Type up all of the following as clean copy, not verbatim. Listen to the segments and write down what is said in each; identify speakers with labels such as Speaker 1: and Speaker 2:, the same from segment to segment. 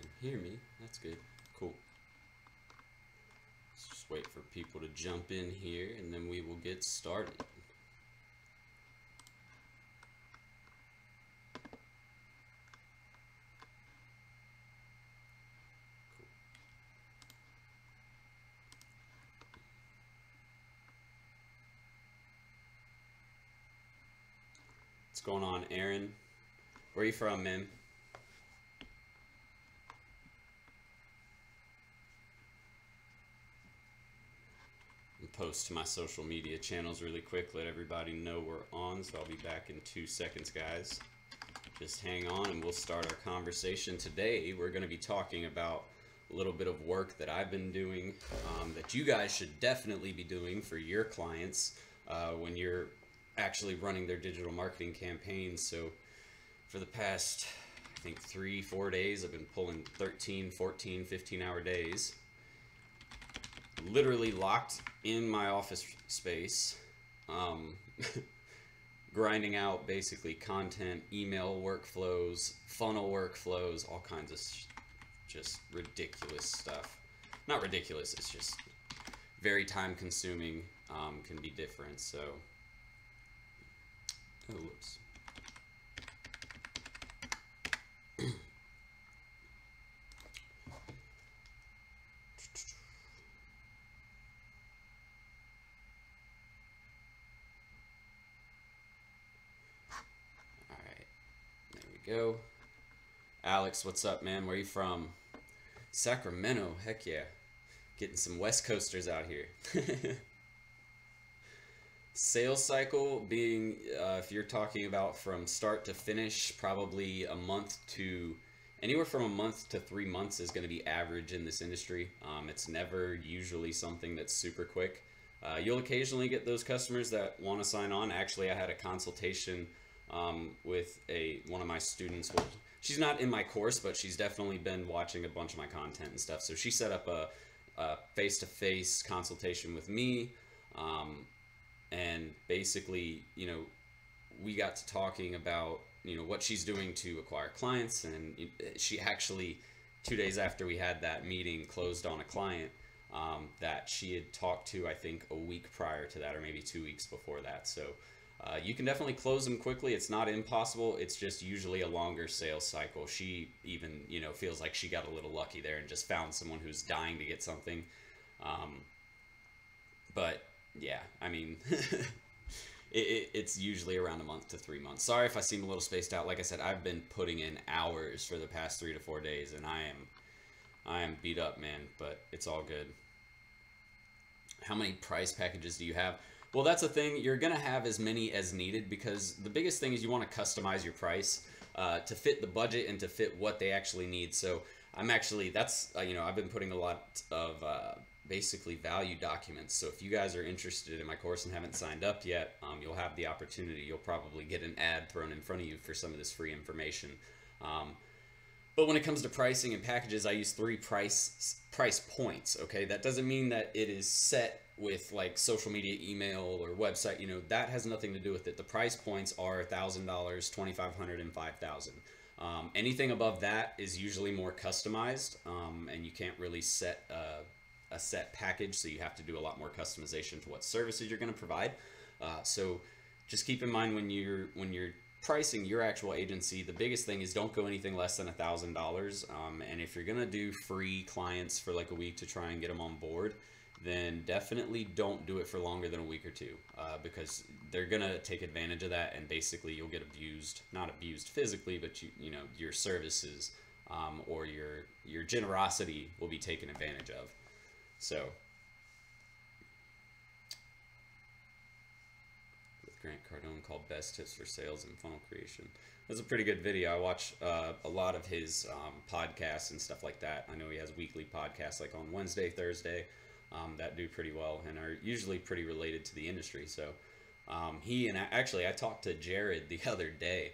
Speaker 1: can hear me. That's good. Cool. Let's just wait for people to jump in here and then we will get started. What's going on, Aaron? Where are you from, man? Post to my social media channels really quick, let everybody know we're on, so I'll be back in 2 seconds, guys. Just hang on and we'll start our conversation. Today we're going to be talking about a little bit of work that I've been doing that you guys should definitely be doing for your clients when you're actually running their digital marketing campaigns. So for the past, I think 3-4 days, I've been pulling 13, 14, 15-hour days, literally locked in my office space, grinding out basically content, email workflows, funnel workflows, all kinds of just ridiculous stuff. Not ridiculous, it's just very time consuming, can be different. So, oh, whoops. Go. Alex, what's up, man? Where are you from? Sacramento, heck yeah. Getting some West Coasters out here. Sales cycle being, if you're talking about from start to finish, probably anywhere from a month to 3 months is going to be average in this industry. It's never usually something that's super quick. You'll occasionally get those customers that want to sign on. Actually, I had a consultation with one of my students. Well, she's not in my course, but she's definitely been watching a bunch of my content and stuff. So she set up a face-to-face consultation with me, and basically, we got to talking about, what she's doing to acquire clients, and she actually, 2 days after we had that meeting, closed on a client that she had talked to, I think, a week prior to that, or maybe 2 weeks before that. So you can definitely close them quickly. It's not impossible. It's just usually a longer sales cycle. She even, feels like she got a little lucky there and just found someone who's dying to get something. But yeah, I mean, it's usually around a month to 3 months. Sorry if I seem a little spaced out. Like I said, I've been putting in hours for the past 3 to 4 days, and I am beat up, man, but it's all good. How many price packages do you have? Well, that's the thing. You're going to have as many as needed, because the biggest thing is you want to customize your price to fit the budget and to fit what they actually need. So I've been putting a lot of basically value documents. So if you guys are interested in my course and haven't signed up yet, you'll have the opportunity. You'll probably get an ad thrown in front of you for some of this free information. But when it comes to pricing and packages, I use 3 price points. Okay, that doesn't mean that it is set with like social media, email, or website. That has nothing to do with it. The price points are $1,000, $2,500, and $5,000. Anything above that is usually more customized, and you can't really set a set package, so you have to do a lot more customization to what services you're going to provide. So just keep in mind when you're pricing your actual agency, the biggest thing is don't go anything less than $1,000. And if you're gonna do free clients for like a week to try and get them on board, then definitely don't do it for longer than a week or two, because they're gonna take advantage of that, and basically you'll get abused. Not abused physically, but your services or your generosity will be taken advantage of. So Grant Cardone, called Best Tips for Sales and Funnel Creation. It was a pretty good video. I watch a lot of his podcasts and stuff like that. I know he has weekly podcasts like on Wednesday, Thursday, that do pretty well and are usually pretty related to the industry. So I talked to Jared the other day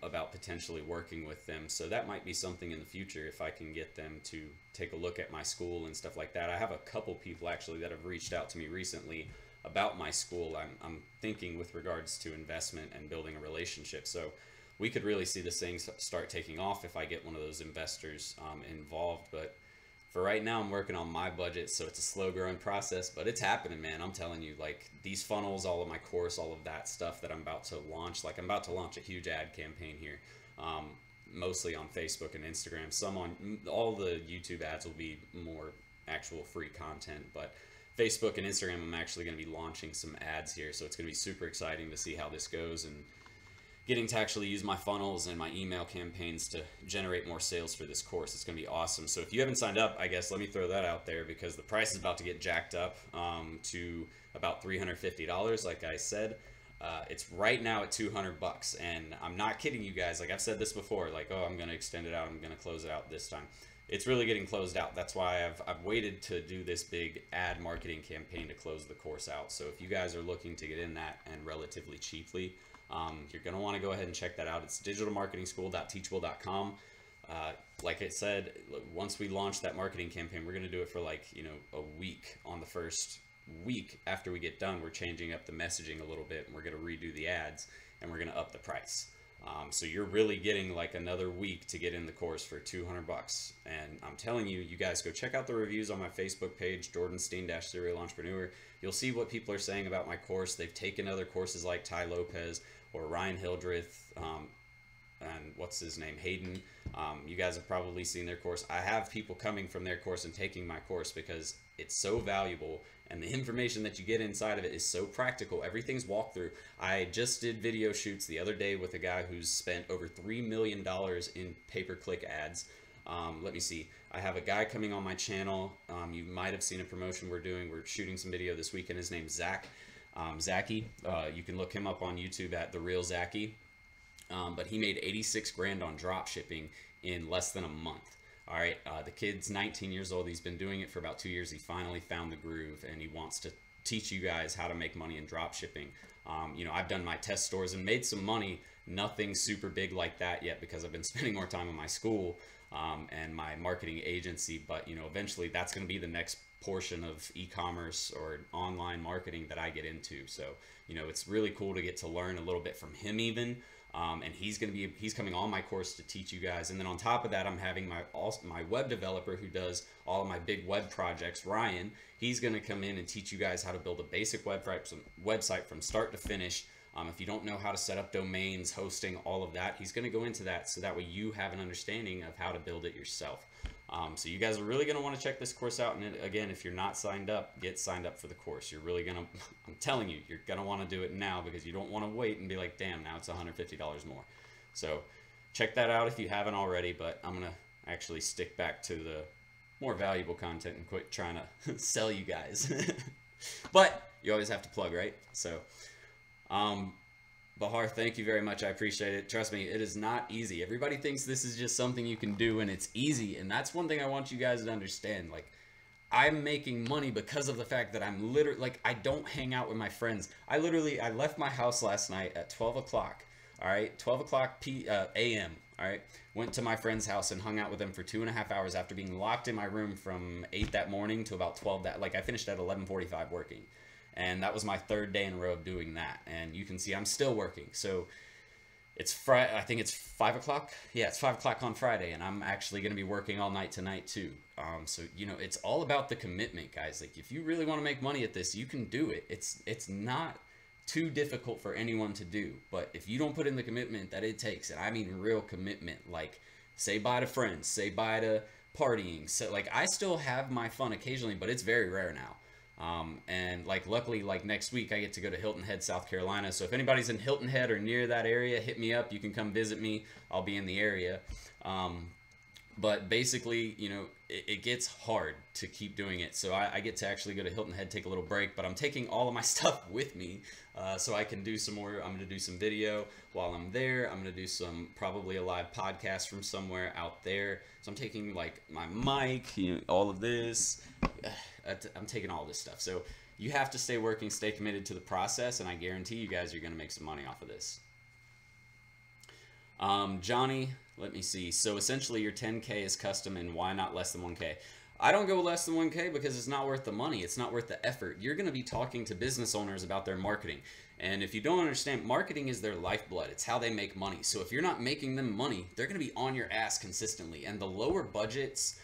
Speaker 1: about potentially working with them. So that might be something in the future if I can get them to take a look at my school and stuff like that. I have a couple people actually that have reached out to me recently about my school. I'm thinking with regards to investment and building a relationship. So we could really see this thing start taking off if I get one of those investors involved. But for right now, I'm working on my budget, so it's a slow growing process, but it's happening, man. I'm telling you, like these funnels, all of my course, all of that stuff that I'm about to launch, like I'm about to launch a huge ad campaign here, mostly on Facebook and Instagram. Some on all the YouTube ads will be more actual free content, but Facebook and Instagram, I'm actually going to be launching some ads here, so it's going to be super exciting to see how this goes and getting to actually use my funnels and my email campaigns to generate more sales for this course. It's going to be awesome. So if you haven't signed up, I guess let me throw that out there, because the price is about to get jacked up to about $350. Like I said, it's right now at $200, and I'm not kidding you guys. Like I've said this before, like, oh, I'm going to extend it out, I'm going to close it out this time. It's really getting closed out. That's why I've waited to do this big ad marketing campaign to close the course out. So if you guys are looking to get in that and relatively cheaply, you're going to want to go ahead and check that out. It's digitalmarketingschool.teachable.com. Like I said, once we launch that marketing campaign, we're going to do it for like, a week. On the first week after we get done, we're changing up the messaging a little bit, and we're going to redo the ads, and we're going to up the price. So you're really getting like another week to get in the course for $200. And I'm telling you, you guys go check out the reviews on my Facebook page, Jordan Steen-Serial Entrepreneur. You'll see what people are saying about my course. They've taken other courses like Ty Lopez or Ryan Hildreth, and what's his name, Hayden. You guys have probably seen their course. I have people coming from their course and taking my course because it's so valuable, and the information that you get inside of it is so practical. Everything's walkthrough. I just did video shoots the other day with a guy who's spent over $3 million in pay-per-click ads. Let me see. I have a guy coming on my channel. You might have seen a promotion we're doing. We're shooting some video this weekend. His name's Zach. Zachy. You can look him up on YouTube at The Real Zachy. But he made 86 grand on drop shipping in less than a month. All right, the kid's 19 years old. He's been doing it for about 2 years. He finally found the groove, and he wants to teach you guys how to make money in drop shipping. I've done my test stores and made some money. Nothing super big like that yet, because I've been spending more time in my school and my marketing agency. But eventually that's going to be the next portion of e-commerce or online marketing that I get into. So it's really cool to get to learn a little bit from him even. And he's coming on my course to teach you guys. And then on top of that, I'm having my web developer who does all of my big web projects, Ryan. He's going to come in and teach you guys how to build a basic website from start to finish. If you don't know how to set up domains, hosting, all of that, he's going to go into that, so that way you have an understanding of how to build it yourself. So you guys are really going to want to check this course out. And again, if you're not signed up, get signed up for the course. You're really going to, I'm telling you, you're going to want to do it now, because you don't want to wait and be like, damn, now it's $150 more. So check that out if you haven't already, but I'm going to actually stick back to the more valuable content and quit trying to sell you guys. But you always have to plug, right? So, Bahar, thank you very much. I appreciate it. Trust me, it is not easy. Everybody thinks this is just something you can do and it's easy. And that's one thing I want you guys to understand. Like, I'm making money because of the fact that I'm literally, like, I don't hang out with my friends. I left my house last night at 12 o'clock. All right, 12 o'clock a.m. All right, went to my friend's house and hung out with them for 2.5 hours after being locked in my room from 8 that morning to about 12 that, like, I finished at 11:45 working. And that was my third day in a row of doing that. And you can see I'm still working. So it's Friday. I think it's 5 o'clock. Yeah, it's 5 o'clock on Friday. And I'm actually going to be working all night tonight too. So, it's all about the commitment, guys. Like, if you really want to make money at this, you can do it. It's not too difficult for anyone to do. But if you don't put in the commitment that it takes, and I mean real commitment, like say bye to friends, say bye to partying. So, like, I still have my fun occasionally, but it's very rare now. And like, luckily, like next week I get to go to Hilton Head, South Carolina. So if anybody's in Hilton Head or near that area, hit me up. You can come visit me. I'll be in the area. But basically, it gets hard to keep doing it. So I get to actually go to Hilton Head, take a little break, but I'm taking all of my stuff with me, so I can do some more. I'm going to do some video while I'm there. I'm going to do probably a live podcast from somewhere out there. So I'm taking like my mic, all of this. I'm taking all this stuff. So you have to stay working, stay committed to the process, and I guarantee you guys are going to make some money off of this. Johnny, let me see. So essentially your 10K is custom, and why not less than 1K? I don't go less than 1K because it's not worth the money. It's not worth the effort. You're going to be talking to business owners about their marketing. And if you don't understand, marketing is their lifeblood. It's how they make money. So if you're not making them money, they're going to be on your ass consistently. And the lower budgets,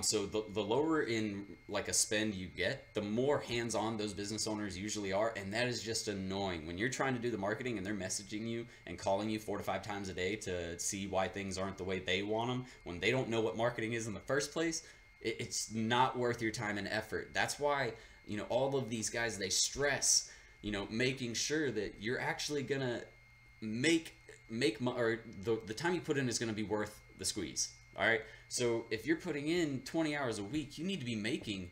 Speaker 1: so the lower in like a spend you get, the more hands-on those business owners usually are. And that is just annoying. When you're trying to do the marketing and they're messaging you and calling you 4 to 5 times a day to see why things aren't the way they want them, when they don't know what marketing is in the first place, it's not worth your time and effort. That's why, you know, all of these guys, they stress, you know, making sure that you're actually gonna make or the time you put in is gonna be worth the squeeze. All right. So if you're putting in 20 hours a week, you need to be making,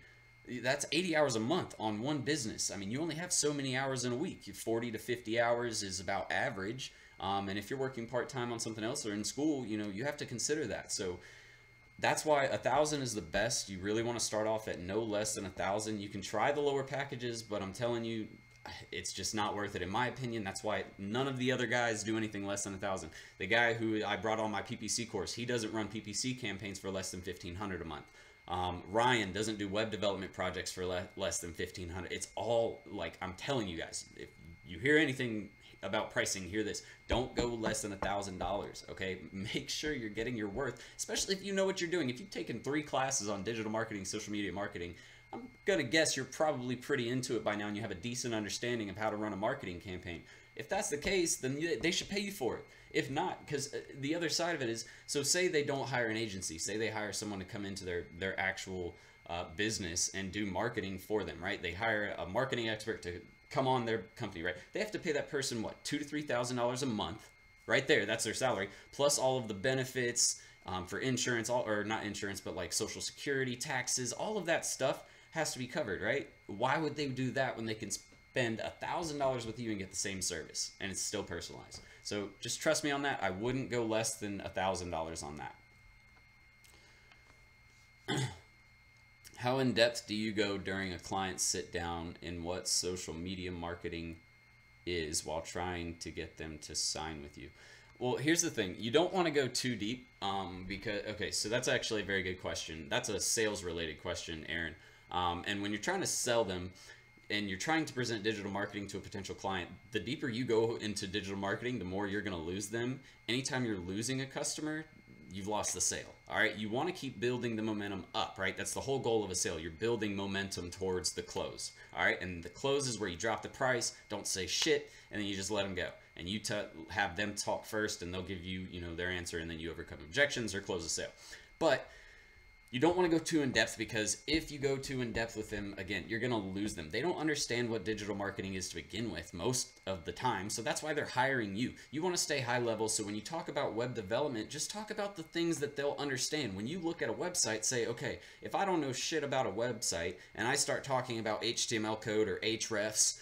Speaker 1: that's 80 hours a month on one business. I mean, you only have so many hours in a week. 40 to 50 hours is about average. And if you're working part-time on something else or in school, you know, you have to consider that. So that's why 1,000 is the best. You really want to start off at no less than 1,000. You can try the lower packages, but I'm telling you, it's just not worth it in my opinion. That's why none of the other guys do anything less than 1,000. The guy who I brought on my PPC course, he doesn't run PPC campaigns for less than 1,500 a month. Ryan doesn't do web development projects for less than 1,500. It's all like, I'm telling you guys, if you hear anything about pricing, hear this: don't go less than $1,000. Okay, make sure you're getting your worth, especially if you know what you're doing. If you've taken 3 classes on digital marketing, social media marketing, I'm gonna guess you're probably pretty into it by now and you have a decent understanding of how to run a marketing campaign. If that's the case, then they should pay you for it. If not, because the other side of it is, so say they don't hire an agency, say they hire someone to come into their actual business and do marketing for them, right? They hire a marketing expert to come on their company, right? They have to pay that person what, $2,000 to $3,000 a month, right there. That's their salary, plus all of the benefits for insurance, or not insurance, but like Social Security, taxes, all of that stuff has to be covered, right? Why would they do that when they can spend $1,000 with you and get the same service and it's still personalized? So just trust me on that. I wouldn't go less than $1,000 on that. How in depth do you go during a client sit down in what social media marketing is while trying to get them to sign with you? Well, here's the thing. You don't want to go too deep because, okay, so that's actually a very good question. That's a sales related question, Aaron. And when you're trying to sell them and you're trying to present digital marketing to a potential client, the deeper you go into digital marketing, the more you're going to lose them. Anytime you're losing a customer, you've lost the sale. All right. You want to keep building the momentum up, right? That's the whole goal of a sale. You're building momentum towards the close. All right. And the close is where you drop the price, don't say shit, and then you just let them go. And you have them talk first and they'll give you, you know, their answer, and then you overcome objections or close the sale. But you don't want to go too in depth, because if you go too in depth with them, again, you're going to lose them. They don't understand what digital marketing is to begin with most of the time. So that's why they're hiring you. You want to stay high level. So when you talk about web development, just talk about the things that they'll understand. When you look at a website, say, okay, if I don't know shit about a website and I start talking about HTML code or hrefs,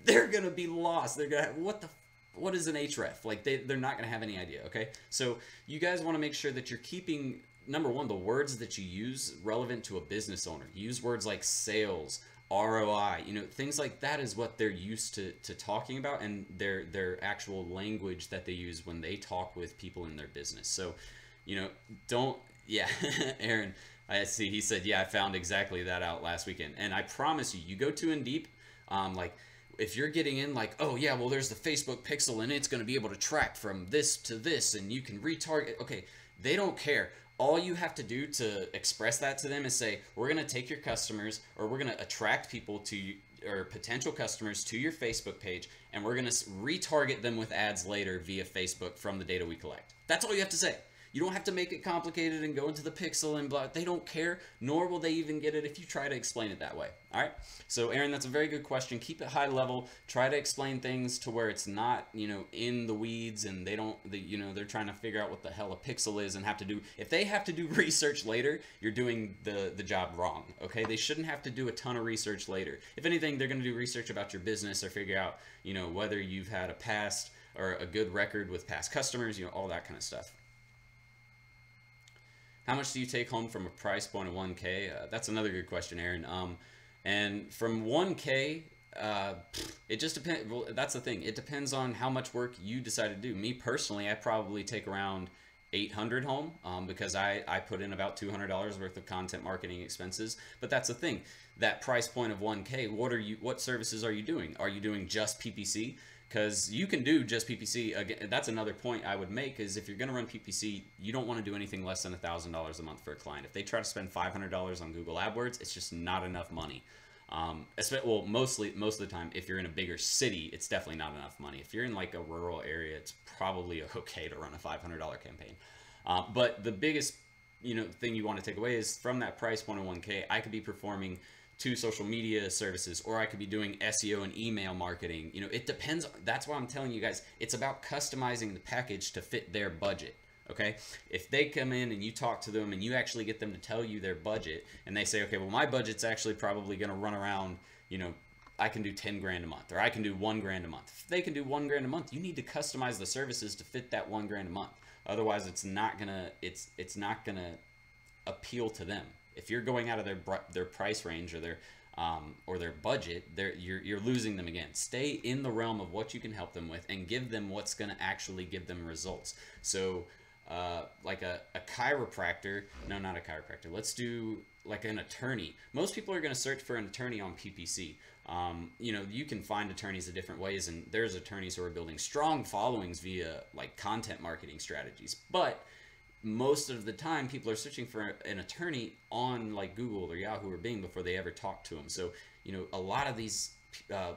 Speaker 1: they're going to be lost. They're going to have, what is an href? Like they're not going to have any idea. Okay. So you guys want to make sure that you're keeping, number one, the words that you use relevant to a business owner. Use words like sales, ROI, you know, things like that is what they're used to talking about, and their actual language that they use when they talk with people in their business. So, you know, yeah, Aaron, I see, he said, yeah, I found exactly that out last weekend. And I promise you go too in deep, like, if you're getting in like, oh yeah, well there's the Facebook pixel and it's going to be able to track from this to this and you can retarget. Okay, they don't care. All you have to do to express that to them is say, we're going to take your customers, or we're going to attract people to you, or potential customers to your Facebook page, and we're going to retarget them with ads later via Facebook from the data we collect. That's all you have to say. You don't have to make it complicated and go into the pixel and blah. They don't care, nor will they even get it if you try to explain it that way. All right. So Aaron, that's a very good question. Keep it high level. Try to explain things to where it's not, you know, in the weeds, and they don't, you know, they're trying to figure out what the hell a pixel is and have to do. If they have to do research later, you're doing the job wrong. Okay. They shouldn't have to do a ton of research later. If anything, they're going to do research about your business or figure out, you know, whether you've had a past or a good record with past customers, you know, all that kind of stuff. How much do you take home from a price point of 1K? That's another good question, Aaron. And from 1K, it just depends. Well, that's the thing. It depends on how much work you decide to do. Me personally, I probably take around 800 home, because I put in about $200 worth of content marketing expenses. But that's the thing, that price point of 1K, what services are you doing? Are you doing just PPC? Because you can do just PPC. Again, that's another point I would make, is if you're going to run PPC, you don't want to do anything less than $1,000 a month for a client. If they try to spend $500 on Google AdWords, it's just not enough money. Well, most of the time, if you're in a bigger city, it's definitely not enough money. If you're in like a rural area, it's probably okay to run a $500 campaign. But the biggest, thing you want to take away is, from that price point of 1K, I could be performing 2 social media services, or I could be doing SEO and email marketing. It depends. That's why I'm telling you guys, it's about customizing the package to fit their budget. Okay, if they come in and you talk to them and you actually get them to tell you their budget, and they say, okay, well, my budget's actually probably going to run around, I can do 10 grand a month, or I can do 1 grand a month. If they can do 1 grand a month, you need to customize the services to fit that 1 grand a month. Otherwise, it's not gonna appeal to them. If you're going out of their price range, or their budget, you're losing them again. Stay in the realm of what you can help them with, and give them what's going to actually give them results. So like a chiropractor, no, not a chiropractor. Let's do like an attorney. Most people are going to search for an attorney on PPC. You can find attorneys in different ways, and there's attorneys who are building strong followings via like content marketing strategies. But most of the time, people are searching for an attorney on like Google or Yahoo or Bing before they ever talk to them. So, a lot of these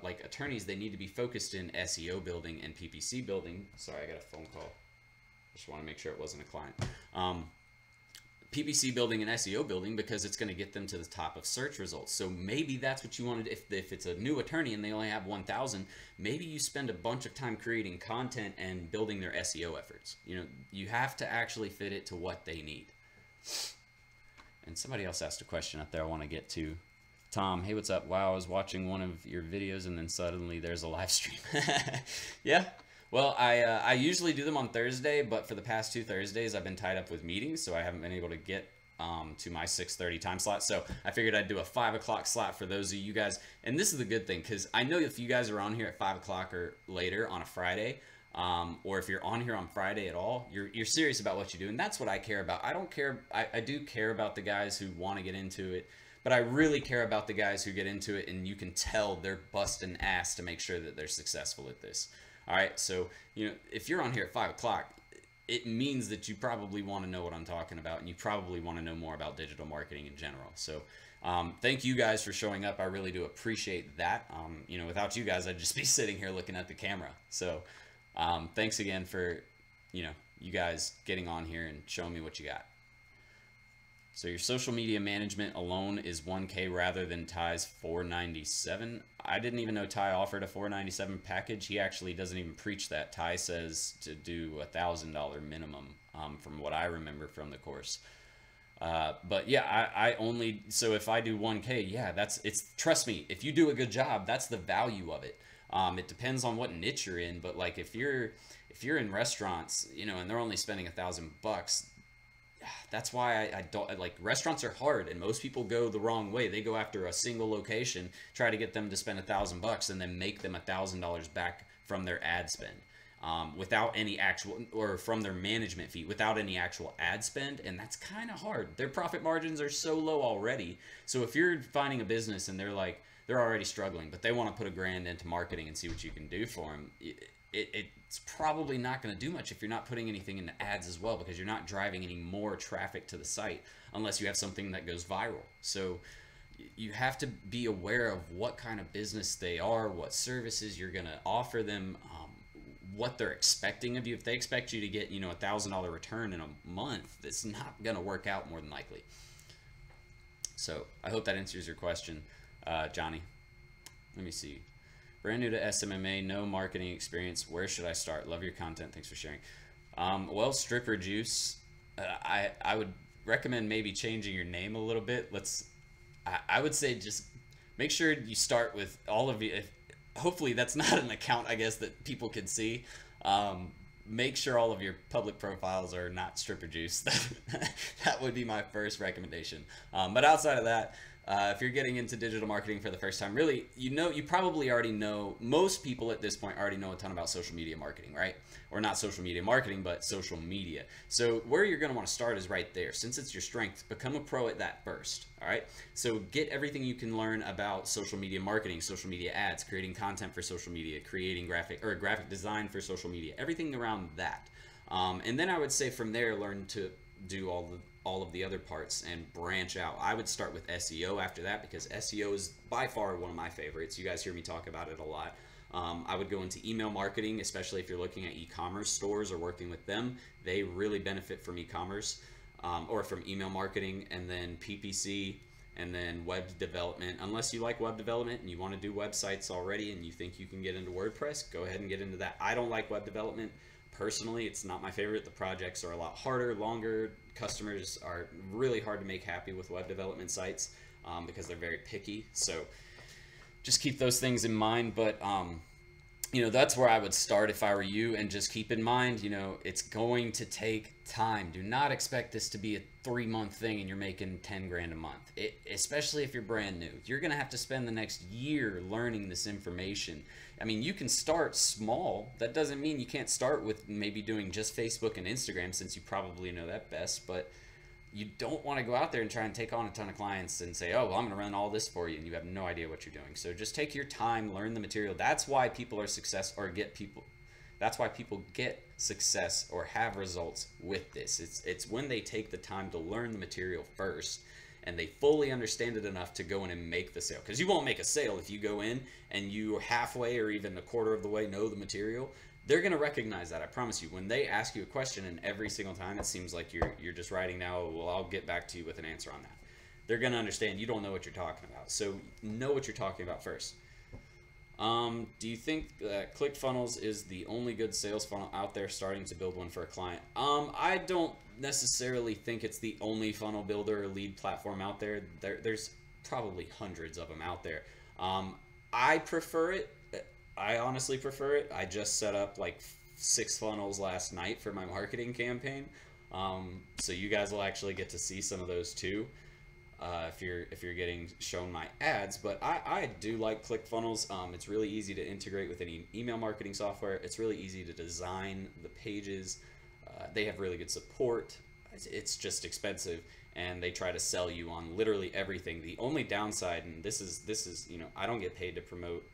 Speaker 1: like attorneys, they need to be focused in SEO building and PPC building. Sorry, I got a phone call. Just want to make sure it wasn't a client. PPC building and SEO building, because it's going to get them to the top of search results. So maybe that's what you wanted. If it's a new attorney and they only have 1,000, maybe you spend a bunch of time creating content and building their SEO efforts. You have to actually fit it to what they need. And somebody else asked a question up there I want to get to. Tom, hey, what's up? Wow, I was watching one of your videos and then suddenly there's a live stream. Yeah. Well, I usually do them on Thursday, but for the past 2 Thursdays, I've been tied up with meetings, so I haven't been able to get to my 6:30 time slot. So I figured I'd do a 5 o'clock slot for those of you guys. And this is the good thing, because I know if you guys are on here at 5 o'clock or later on a Friday, or if you're on here on Friday at all, you're serious about what you do, and that's what I care about. I don't care. I do care about the guys who want to get into it, but I really care about the guys who get into it, and you can tell they're busting ass to make sure that they're successful at this. All right, so if you're on here at 5 o'clock, it means that you probably want to know what I'm talking about, and you probably want to know more about digital marketing in general. So thank you guys for showing up. I really do appreciate that. Without you guys, I'd just be sitting here looking at the camera. So thanks again for you guys getting on here and showing me what you got. So your social media management alone is 1K rather than Ty's $497. I didn't even know Ty offered a $497 package. He actually doesn't even preach that. Ty says to do $1,000 minimum, from what I remember from the course. But yeah, I only, so if I do 1K, yeah, trust me, if you do a good job, that's the value of it. It depends on what niche you're in, but like if you're in restaurants, and they're only spending $1,000, that's why I don't like, restaurants are hard, and most people go the wrong way. They go after a single location, try to get them to spend $1,000, and then make them $1,000 back from their ad spend, without any actual, or from their management fee without any actual ad spend. And that's kind of hard. Their profit margins are so low already. So if you're finding a business and they're already struggling, but they want to put $1,000 into marketing and see what you can do for them, it's probably not going to do much if you're not putting anything into ads as well, because you're not driving any more traffic to the site unless you have something that goes viral. So you have to be aware of what kind of business they are, what services you're going to offer them, what they're expecting of you. If they expect you to get, $1,000 return in a month, it's not going to work out more than likely. So I hope that answers your question, Johnny. Let me see. Brand new to SMMA, no marketing experience. Where should I start? Love your content. Thanks for sharing. Well, Stripper Juice, I would recommend maybe changing your name a little bit. I would say just make sure you start with all of you. Hopefully that's not an account, I guess, that people can see. Make sure all of your public profiles are not Stripper Juice. That would be my first recommendation. But outside of that, If you're getting into digital marketing for the first time, really, you probably already know, most people at this point already know a ton about social media marketing, right? Or not social media marketing, but social media. So where you're going to want to start is right there. Since it's your strength, become a pro at that first, all right? So get everything you can learn about social media marketing, social media ads, creating content for social media, creating graphic design for social media, everything around that. And then I would say from there, learn to do all of the other parts and branch out. I would start with SEO after that, because SEO is by far one of my favorites. You guys hear me talk about it a lot. I would go into email marketing, especially if you're looking at e-commerce stores or working with them. They really benefit from e-commerce or from email marketing, and then PPC, and then web development. Unless you like web development and you want to do websites already and you think you can get into WordPress, go ahead and get into that. I don't like web development. Personally, it's not my favorite. The projects are a lot harder, longer. Customers are really hard to make happy with web development sites because they're very picky. So just keep those things in mind. But that's where I would start if I were you, and just keep in mind, it's going to take time. Do not expect this to be a 3-month thing and you're making 10 grand a month. Especially if you're brand new, you're going to have to spend the next year learning this information. I mean, you can start small. That doesn't mean you can't start with maybe doing just Facebook and Instagram, since you probably know that best, but you don't want to go out there and try and take on a ton of clients and say, oh, well, I'm going to run all this for you, and you have no idea what you're doing. So just take your time, learn the material. That's why people are that's why people get success or have results with this. It's when they take the time to learn the material first, and they fully understand it enough to go in and make the sale. Because you won't make a sale if you go in and you halfway or even a quarter of the way know the material. They're going to recognize that, I promise you. When they ask you a question and every single time it seems like you're just writing now, well, I'll get back to you with an answer on that. They're going to understand you don't know what you're talking about. So know what you're talking about first. Do you think that ClickFunnels is the only good sales funnel out there starting to build one for a client? I don't necessarily think it's the only funnel builder or lead platform out there. There's probably hundreds of them out there. I prefer it. I honestly prefer it. I just set up like 6 funnels last night for my marketing campaign. So you guys will actually get to see some of those too. If you're getting shown my ads. But I do like ClickFunnels. It's really easy to integrate with any email marketing software. It's really easy to design the pages. They have really good support. It's just expensive, and they try to sell you on literally everything. The only downside, and this is I don't get paid to promote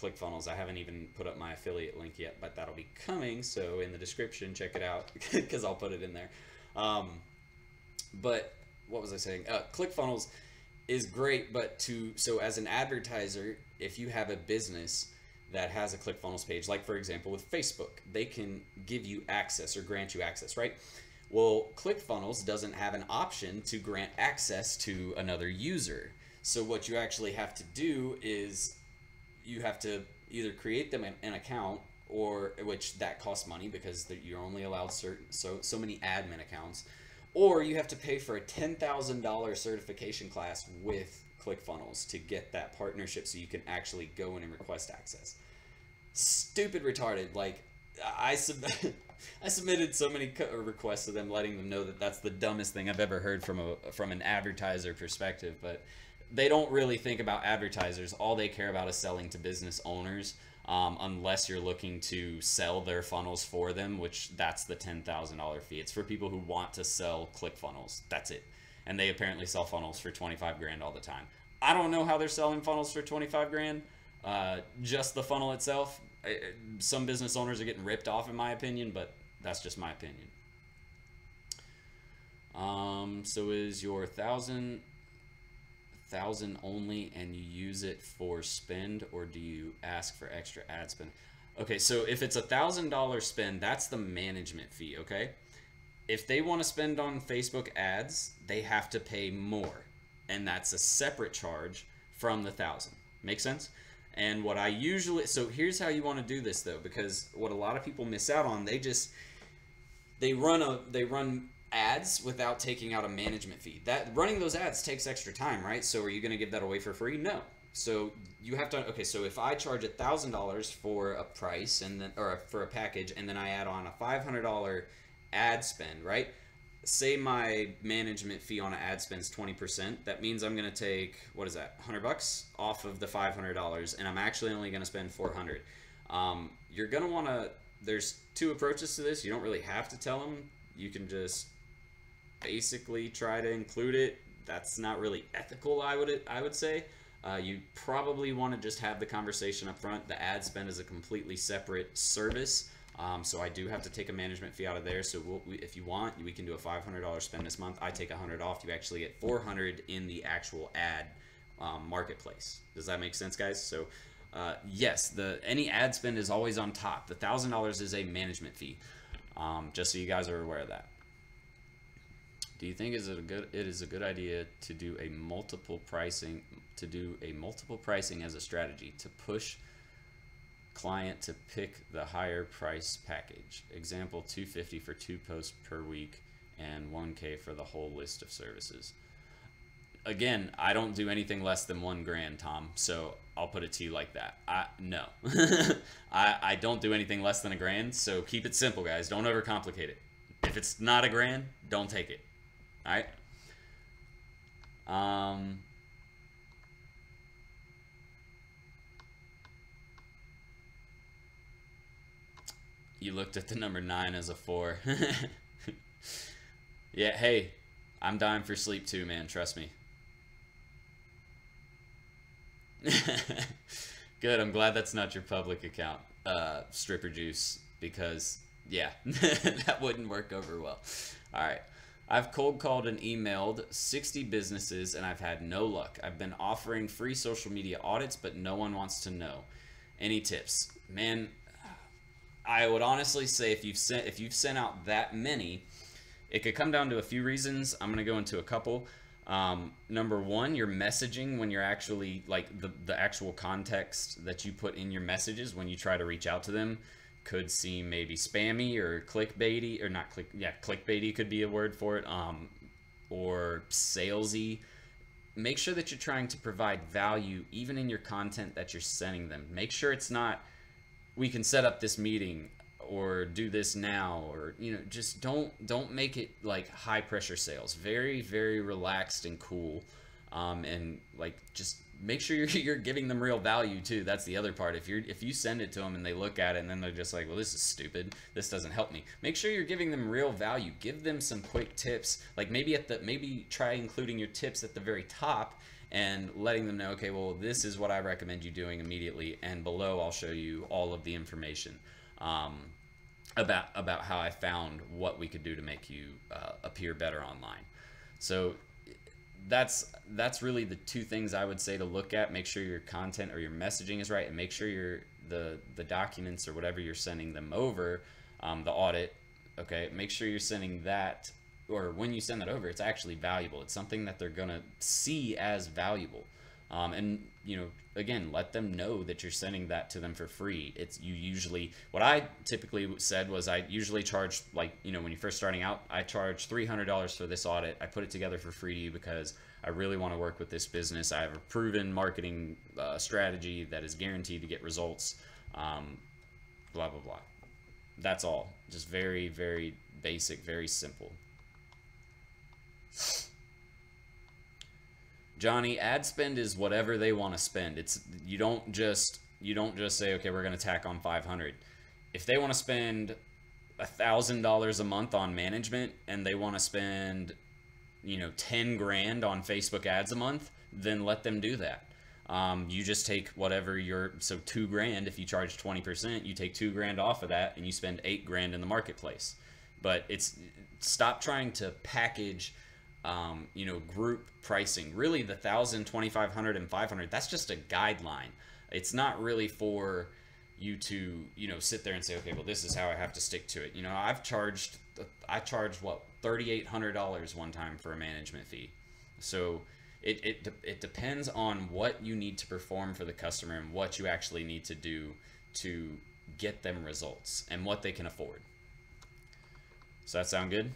Speaker 1: ClickFunnels. I haven't even put up my affiliate link yet, but that'll be coming. So in the description, check it out, because I'll put it in there. But what was I saying? ClickFunnels is great, but so as an advertiser, if you have a business that has a ClickFunnels page, like for example with Facebook, they can give you access or grant you access, right? Well, ClickFunnels doesn't have an option to grant access to another user. So what you actually have to do is you have to either create them an account, or which that costs money because you're only allowed so many admin accounts, or you have to pay for a $10,000 certification class with ClickFunnels to get that partnership, so you can actually go in and request access. Stupid retarded. Like I submitted so many requests to them, letting them know that that's the dumbest thing I've ever heard from an advertiser perspective. But they don't really think about advertisers. All they care about is selling to business owners, unless you're looking to sell their funnels for them, which that's the $10,000 fee. It's for people who want to sell ClickFunnels. That's it. And they apparently sell funnels for 25 grand all the time. I don't know how they're selling funnels for 25 grand. Just the funnel itself. Some business owners are getting ripped off, in my opinion, but that's just my opinion. So is your thousand only and you use it for spend, or do you ask for extra ad spend? Okay, so if it's $1,000 spend, that's the management fee, okay? If they want to spend on Facebook ads, they have to pay more, and that's a separate charge from the $1,000. Make sense? And what I usually, so here's how you want to do this though, because what a lot of people miss out on, they run ads without taking out a management fee. That running those ads takes extra time, right? So are you going to give that away for free? No. So you have to, okay, so if I charge $1,000 for a price, and then, or for a package, and then I add on a $500 ad spend, right? say my management fee on an ad spend is 20%, that means I'm going to take, what is that, $100 off of the $500, and I'm actually only going to spend 400. You're going to want to, there's two approaches to this. You don't really have to tell them. You can just basically try to include it. That's not really ethical, I would say. You probably want to just have the conversation up front. The ad spend is a completely separate service. So I do have to take a management fee out of there. So if you want, we can do a $500 spend this month. I take $100 off. You actually get $400 in the actual ad marketplace. Does that make sense, guys? So yes, any ad spend is always on top. The $1,000 is a management fee. Just so you guys are aware of that. Do you think it is a good idea to do a multiple pricing as a strategy to push client to pick the higher price package? Example, $250 for 2 posts per week and $1K for the whole list of services. Again, I don't do anything less than $1,000, Tom. So I'll put it to you like that. No, I don't do anything less than $1,000. So keep it simple, guys. Don't overcomplicate it. If it's not $1,000, don't take it. All right. You looked at the number 9 as a 4. Yeah, hey, I'm dying for sleep too, man. Trust me. Good. I'm glad that's not your public account, Stripper Juice, because yeah, that wouldn't work over well. All right. I've cold called and emailed 60 businesses and I've had no luck. I've been offering free social media audits, but no one wants to know. Any tips? Man, I would honestly say if you've sent out that many, it could come down to a few reasons. I'm going to go into a couple. Number one, your messaging, when you're actually like the actual context that you put in your messages when you try to reach out to them could seem maybe spammy or clickbaity, or not clickbaity could be a word for it, or salesy. Make sure that you're trying to provide value even in your content that you're sending them. Make sure it's not, we can set up this meeting or do this now, or just don't make it like high pressure sales. Very, very relaxed and cool, and like just make sure you're giving them real value too. That's the other part. If you send it to them and they look at it and then they're just like, well, this is stupid, this doesn't help me. Make sure you're giving them real value. Give them some quick tips. Like maybe try including your tips at the very top and letting them know, okay, well, this is what I recommend you doing immediately, and below I'll show you all of the information about how I found what we could do to make you appear better online. So that's really the two things I would say to look at. Make sure your content or your messaging is right, and make sure the documents or whatever you're sending them over, the audit, okay, make sure you're sending that, or when you send that over, it's actually valuable. It's something that they're gonna see as valuable. And again, let them know that you're sending that to them for free. What I typically said was I usually charge, like, when you're first starting out, I charge $300 for this audit. I put it together for free to you because I really want to work with this business. I have a proven marketing strategy that is guaranteed to get results, blah, blah, blah. That's all. Just very, very basic, very simple. Johnny, ad spend is whatever they want to spend. You don't just say, okay, we're going to tack on 500. If they want to spend $1,000 a month on management and they want to spend 10 grand on Facebook ads a month, then let them do that. You just take whatever so 2 grand, if you charge 20%, you take 2 grand off of that and you spend 8 grand in the marketplace. But stop trying to package group pricing. Really, the 1,000, 2,500, and 500, that's just a guideline. It's not really for you to, sit there and say, okay, well, this is how I have to stick to it. I charged what, $3,800 one time for a management fee. So it depends on what you need to perform for the customer and what you actually need to do to get them results and what they can afford. Does that sound good?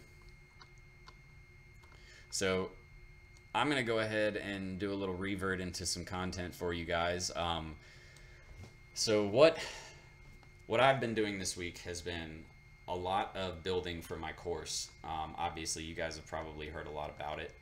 Speaker 1: So I'm going to go ahead and do a little revert into some content for you guys. So what I've been doing this week has been a lot of building for my course. Obviously, you guys have probably heard a lot about it.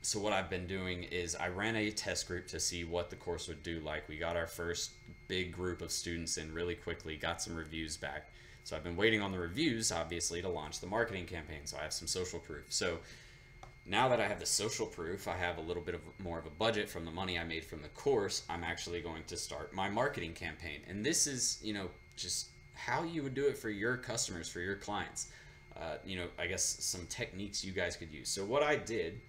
Speaker 1: So what I've been doing is I ran a test group to see what the course would do like. We got our first big group of students in really quickly, got some reviews back. So I've been waiting on the reviews, obviously, to launch the marketing campaign. So I have some social proof. So now that I have the social proof, I have a little bit of more of a budget from the money I made from the course. I'm actually going to start my marketing campaign. And this is, you know, just how you would do it for your customers, for your clients. You know, I guess some techniques you guys could use. So what I did,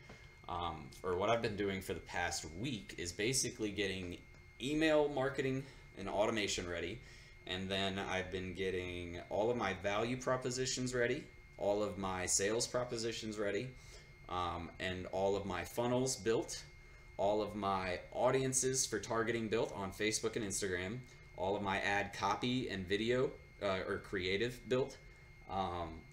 Speaker 1: or what I've been doing for the past week, is basically getting email marketing and automation ready. And then I've been getting all of my value propositions ready, all of my sales propositions ready, and all of my funnels built, all of my audiences for targeting built on Facebook and Instagram, all of my ad copy and video or creative built.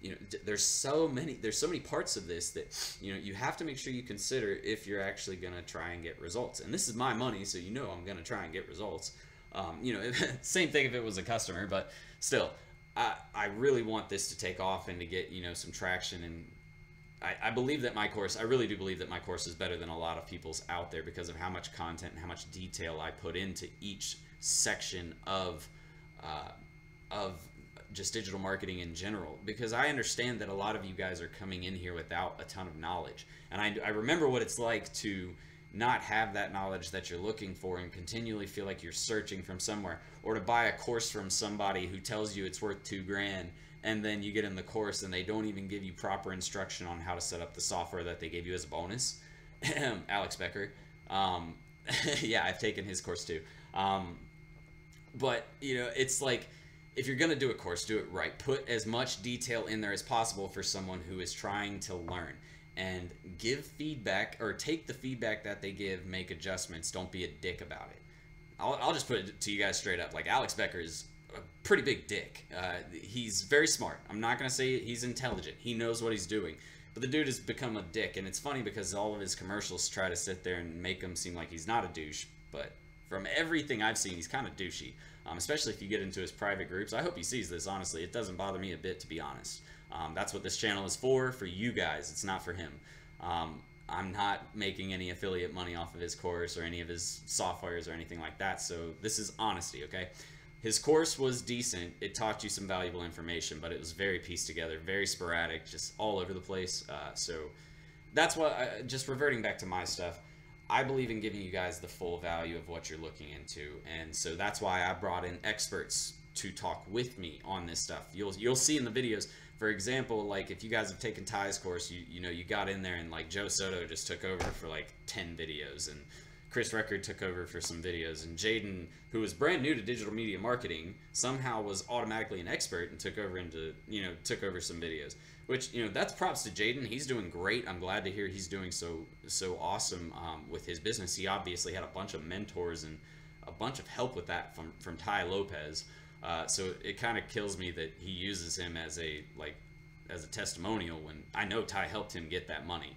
Speaker 1: You know, there's so many parts of this that, you know, you have to make sure you consider if you're actually going to try and get results. And this is my money, so you know I'm going to try and get results. You know, same thing if it was a customer, but still, I really want this to take off and to get, you know, some traction. And I believe that my course, I really do believe that my course is better than a lot of people's out there because of how much content and how much detail I put into each section of just digital marketing in general, because I understand that a lot of you guys are coming in here without a ton of knowledge. And I remember what it's like to not have that knowledge that you're looking for and continually feel like you're searching from somewhere, or to buy a course from somebody who tells you it's worth $2,000 and then you get in the course and they don't even give you proper instruction on how to set up the software that they gave you as a bonus. Alex Becker. Yeah, I've taken his course too. But you know, it's like, if you're going to do a course, do it right. Put as much detail in there as possible for someone who is trying to learn, and give feedback, or take the feedback that they give, make adjustments. Don't be a dick about it. I'll just put it to you guys straight up. Like, Alex Becker is a pretty big dick. He's very smart. I'm not going to say he's intelligent. He knows what he's doing. But the dude has become a dick, and it's funny because all of his commercials try to sit there and make him seem like he's not a douche, but from everything I've seen, he's kind of douchey. Especially if you get into his private groups. I hope he sees this, honestly. It doesn't bother me a bit, to be honest. That's what this channel is for you guys. It's not for him. I'm not making any affiliate money off of his course or any of his softwares or anything like that, so this is honesty, okay? His course was decent. It taught you some valuable information, but it was very pieced together, very sporadic, just all over the place. So that's what, just reverting back to my stuff, I believe in giving you guys the full value of what you're looking into, and so that's why I brought in experts to talk with me on this stuff. You'll see in the videos, for example, like if you guys have taken Ty's course, you know, you got in there and like Joe Soto just took over for like 10 videos, and Chris Record took over for some videos, and Jaden, who was brand new to digital media marketing, somehow was automatically an expert and took over some videos. Which, you know, that's props to Jaden. He's doing great. I'm glad to hear he's doing so awesome with his business. He obviously had a bunch of mentors and a bunch of help with that from Ty Lopez. So it kind of kills me that he uses him as a testimonial when I know Ty helped him get that money.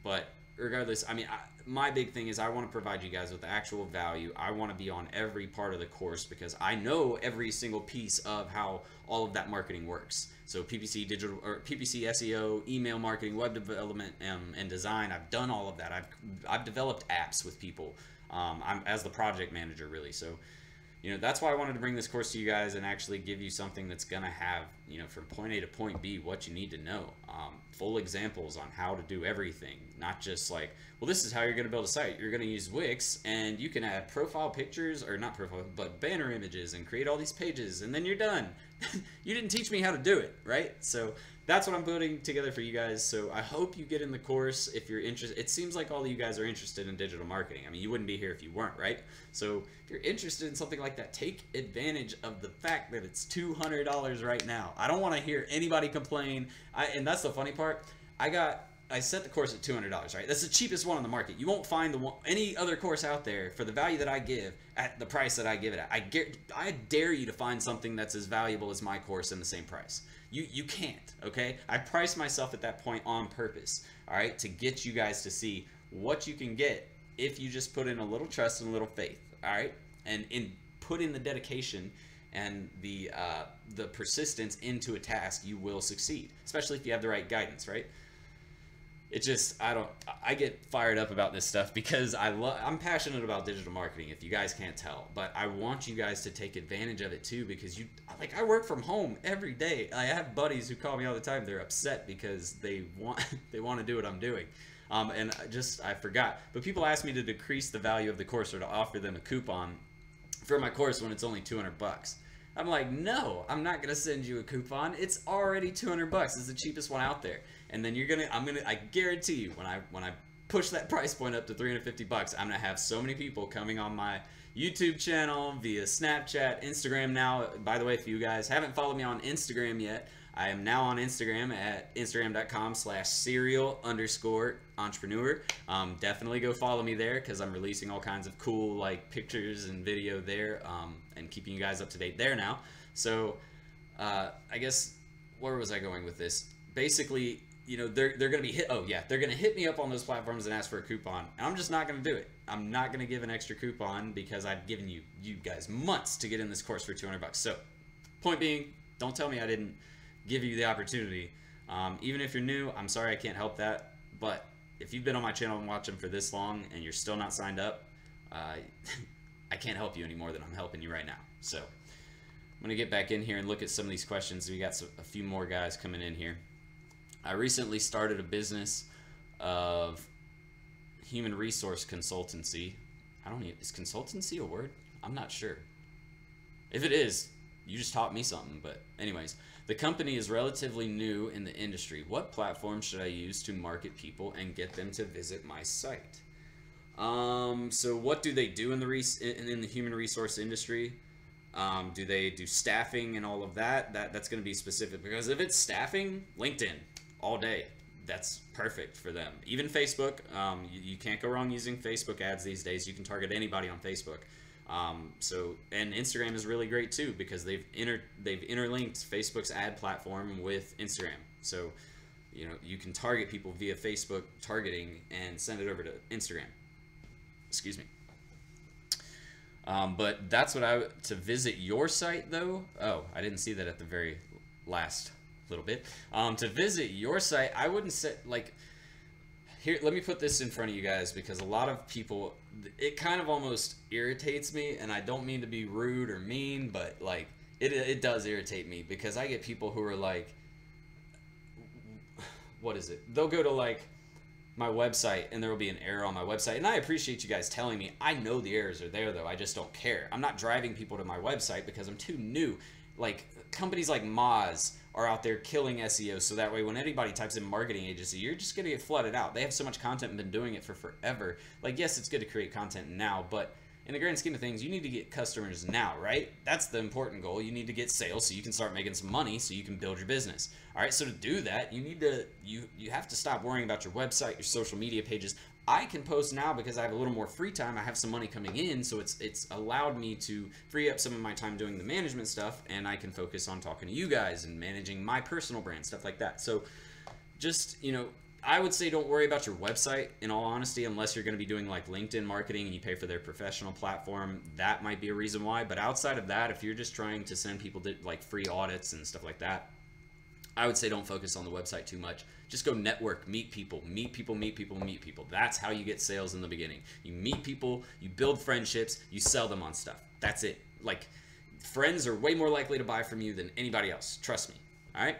Speaker 1: But regardless, I mean, my big thing is I want to provide you guys with actual value. I want to be on every part of the course because I know every single piece of how all of that marketing works. So PPC digital, or PPC SEO, email marketing, web development, and design. I've done all of that. I've developed apps with people. I'm as the project manager, really. So, you know, that's why I wanted to bring this course to you guys and actually give you something that's going to have, you know, from point A to point B, what you need to know. Full examples on how to do everything, not just like, well, this is how you're going to build a site. You're going to use Wix, and you can add profile pictures, or not profile, but banner images, and create all these pages, and then you're done. You didn't teach me how to do it, right? So that's what I'm putting together for you guys. So I hope you get in the course if you're interested. It seems like all of you guys are interested in digital marketing. I mean, you wouldn't be here if you weren't, right? So if you're interested in something like that, take advantage of the fact that it's $200 right now. I don't want to hear anybody complain. And that's the funny part. I set the course at $200, right? That's the cheapest one on the market. You won't find any other course out there for the value that I give at the price that I give it at. I dare you to find something that's as valuable as my course in the same price. You can't, okay? I priced myself at that point on purpose, all right, to get you guys to see what you can get if you just put in a little trust and a little faith, all right? And put in the dedication and the persistence into a task, you will succeed, especially if you have the right guidance, right? It just, I get fired up about this stuff because I'm passionate about digital marketing, if you guys can't tell, but I want you guys to take advantage of it too, because I work from home every day. I have buddies who call me all the time. They're upset because they want to do what I'm doing. And I forgot, but people ask me to decrease the value of the course or to offer them a coupon for my course when it's only $200. I'm like, no, I'm not gonna send you a coupon. It's already $200. It's the cheapest one out there. And then I guarantee you, when I push that price point up to $350, I'm gonna have so many people coming on my YouTube channel via Snapchat, Instagram now. By the way, if you guys haven't followed me on Instagram yet, I am now on Instagram at instagram.com/serial_entrepreneur. Definitely go follow me there, because I'm releasing all kinds of cool like pictures and video there, and keeping you guys up to date there now. So I guess, where was I going with this? Basically, you know, they're gonna be they're gonna hit me up on those platforms and ask for a coupon, and I'm just not gonna do it. I'm not gonna give an extra coupon because I've given you guys months to get in this course for $200. So point being, don't tell me I didn't give you the opportunity. Even if you're new, I'm sorry I can't help that, but if you've been on my channel and watching for this long and you're still not signed up, I can't help you any more than I'm helping you right now. So I'm gonna get back in here and look at some of these questions. We got a few more guys coming in here. I recently started a business of human resource consultancy. Is consultancy a word? I'm not sure. If it is, you just taught me something. But anyways, the company is relatively new in the industry. What platform should I use to market people and get them to visit my site? So what do they do in the human resource industry? Do they do staffing and all of that? That's going to be specific, because if it's staffing, LinkedIn all day. That's perfect for them. Even Facebook, you can't go wrong using Facebook ads these days. You can target anybody on Facebook. And Instagram is really great too, because they've interlinked Facebook's ad platform with Instagram. So, you know, you can target people via Facebook targeting and send it over to Instagram. Excuse me. But that's what to visit your site though. Oh, I didn't see that at the very last little bit. To visit your site, I wouldn't say, like, here, let me put this in front of you guys, because a lot of people, it kind of almost irritates me, and I don't mean to be rude or mean, but like it does irritate me, because I get people who are like, what is it? They'll go to like my website and there will be an error on my website, and I appreciate you guys telling me. I know the errors are there though. I just don't care. I'm not driving people to my website because I'm too new. Like, companies like Moz are out there killing SEO, so that way when anybody types in marketing agency, you're just gonna get flooded out. They have so much content and been doing it for forever. Like, yes, it's good to create content now, but in the grand scheme of things, you need to get customers now, right? That's the important goal. You need to get sales so you can start making some money so you can build your business. All right, so to do that, you need to you have to stop worrying about your website, your social media pages. I can post now because I have a little more free time. I have some money coming in, so it's allowed me to free up some of my time doing the management stuff, and I can focus on talking to you guys and managing my personal brand, stuff like that. So just, you know, I would say don't worry about your website, in all honesty, unless you're going to be doing like LinkedIn marketing and you pay for their professional platform. That might be a reason why. But outside of that, if you're just trying to send people to like free audits and stuff like that, I would say don't focus on the website too much. Just go network, meet people, meet people, meet people, meet people. That's how you get sales in the beginning. You meet people, you build friendships, you sell them on stuff. That's it. Like, friends are way more likely to buy from you than anybody else. Trust me. All right?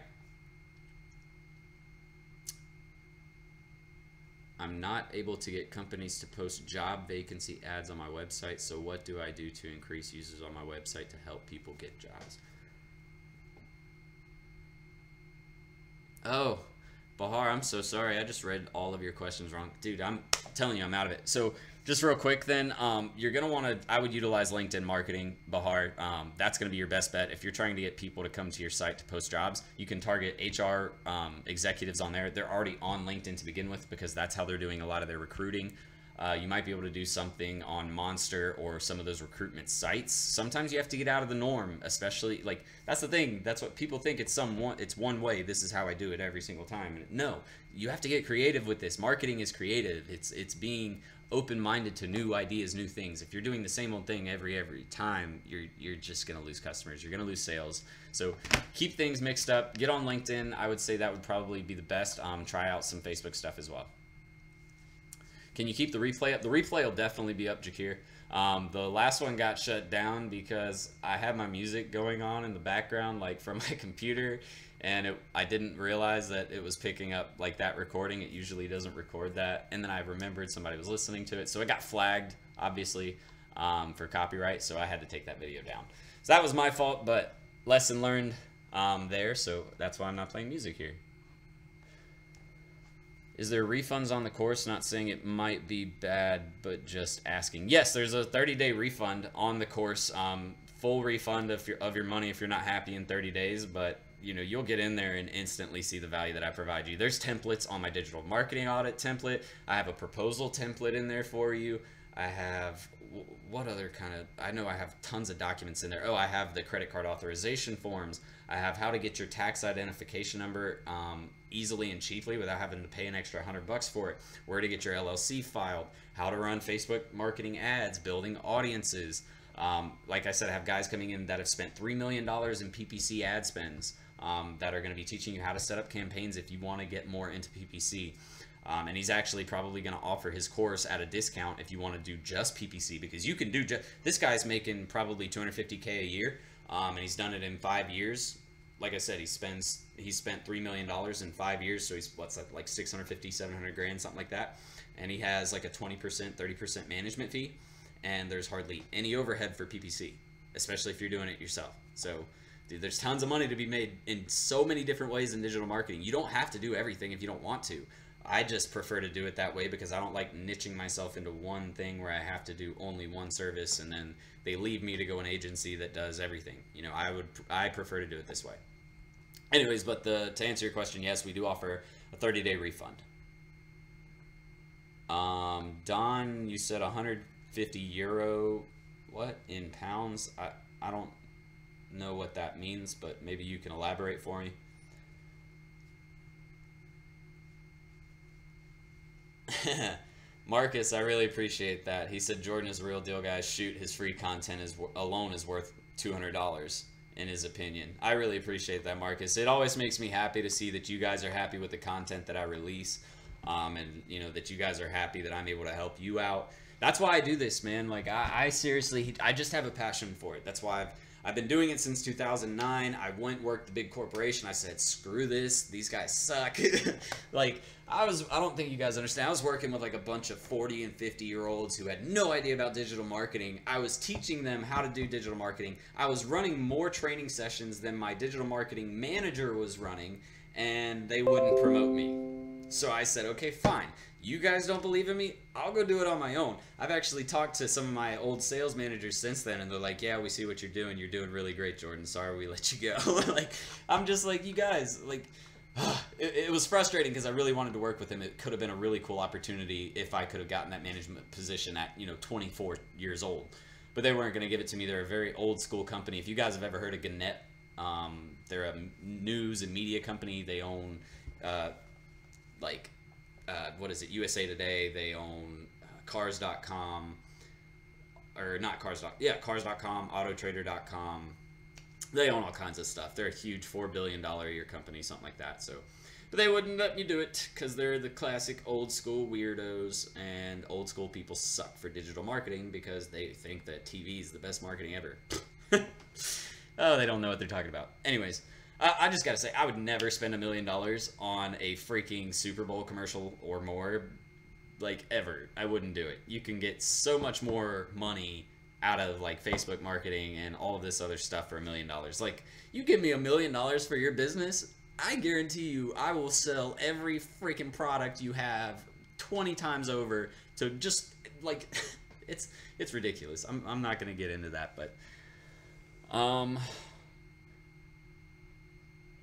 Speaker 1: I'm not able to get companies to post job vacancy ads on my website, so what do I do to increase users on my website to help people get jobs? Oh, Bahar, I'm so sorry. I just read all of your questions wrong. Dude, I'm telling you, I'm out of it. So just real quick then, you're going to want to, I would utilize LinkedIn marketing, Bahar. That's going to be your best bet. If you're trying to get people to come to your site to post jobs, you can target HR executives on there. They're already on LinkedIn to begin with, because that's how they're doing a lot of their recruiting. You might be able to do something on Monster or some of those recruitment sites. Sometimes you have to get out of the norm, especially like that's the thing. That's what people think. It's one way. This is how I do it every single time. And no, you have to get creative with this. Marketing is creative. It's being open-minded to new ideas, new things. If you're doing the same old thing every time, you're just gonna lose customers. You're gonna lose sales. So keep things mixed up. Get on LinkedIn. I would say that would probably be the best. Try out some Facebook stuff as well. Can you keep the replay up? The replay will definitely be up, Jakir. The last one got shut down because I had my music going on in the background, like from my computer, and I didn't realize that it was picking up like that recording. It usually doesn't record that. And then I remembered somebody was listening to it. So it got flagged, obviously, for copyright. So I had to take that video down. So that was my fault, but lesson learned there. So that's why I'm not playing music here. Is there refunds on the course? Not saying it might be bad, but just asking. Yes, there's a 30-day refund on the course. Full refund of your money if you're not happy in 30 days. But you know, you'll get in there and instantly see the value that I provide you. There's templates on my digital marketing audit template. I have a proposal template in there for you. I have what other kind of? I know I have tons of documents in there. Oh, I have the credit card authorization forms. I have how to get your tax identification number easily and cheaply without having to pay an extra $100 for it. Where to get your LLC filed. How to run Facebook marketing ads. Building audiences. Like I said, I have guys coming in that have spent $3 million in PPC ad spends that are going to be teaching you how to set up campaigns if you want to get more into PPC. And he's actually probably going to offer his course at a discount if you want to do just PPC, because you can do this guy's making probably $250K a year, and he's done it in 5 years. Like I said, he spent $3 million in 5 years, so he's what's that, like 650, 700 grand, something like that. And he has like a 20%, 30% management fee, and there's hardly any overhead for PPC, especially if you're doing it yourself. So dude, there's tons of money to be made in so many different ways in digital marketing. You don't have to do everything if you don't want to. I just prefer to do it that way because I don't like niching myself into one thing where I have to do only one service and then they leave me to go an agency that does everything. You know, I prefer to do it this way. Anyways, but to answer your question, yes, we do offer a 30-day refund. Don, you said 150 euro, what, in pounds? I don't know what that means, but maybe you can elaborate for me. Marcus, I really appreciate that. He said Jordan is a real deal, guys. Shoot, his free content alone is worth $200 in his opinion. I really appreciate that, Marcus. It always makes me happy to see that you guys are happy with the content that I release, and you know that you guys are happy that I'm able to help you out. That's why I do this, man. Like I seriously, I just have a passion for it. That's why I've been doing it since 2009. I worked the big corporation. I said, screw this. These guys suck. Like, I don't think you guys understand. I was working with like a bunch of 40 and 50-year-olds who had no idea about digital marketing. I was teaching them how to do digital marketing. I was running more training sessions than my digital marketing manager was running, and they wouldn't promote me. So I said, okay, fine. You guys don't believe in me? I'll go do it on my own. I've actually talked to some of my old sales managers since then, and they're like, yeah, we see what you're doing. You're doing really great, Jordan. Sorry we let you go. Like, I'm just like, you guys, like, it was frustrating because I really wanted to work with him. It could have been a really cool opportunity if I could have gotten that management position at, 24 years old. But they weren't going to give it to me. They're a very old school company. If you guys have ever heard of Gannett, they're a news and media company. They own, what is it, USA Today. They own cars.com, or not cars.com, yeah, cars.com, autotrader.com. They own all kinds of stuff. They're a huge $4 billion a year company, something like that. So, but they wouldn't let me do it because they're the classic old school weirdos, and old school people suck for digital marketing because they think that TV is the best marketing ever. Oh, they don't know what they're talking about. Anyways, I just got to say, I would never spend $1 million on a freaking Super Bowl commercial or more, like, ever. I wouldn't do it. You can get so much more money out of, like, Facebook marketing and all of this other stuff for $1 million. Like, you give me $1 million for your business, I guarantee you I will sell every freaking product you have 20 times over to just, like, it's ridiculous. I'm not going to get into that, but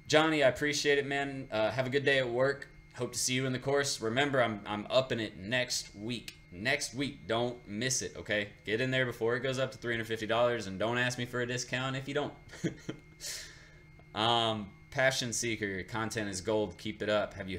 Speaker 1: Johnny, I appreciate it, man. Have a good day at work. Hope to see you in the course. Remember, I'm upping it next week. next week. Don't miss it, okay? Get in there before it goes up to $350, and don't ask me for a discount if you don't. Passion seeker, content is gold. Keep it up. You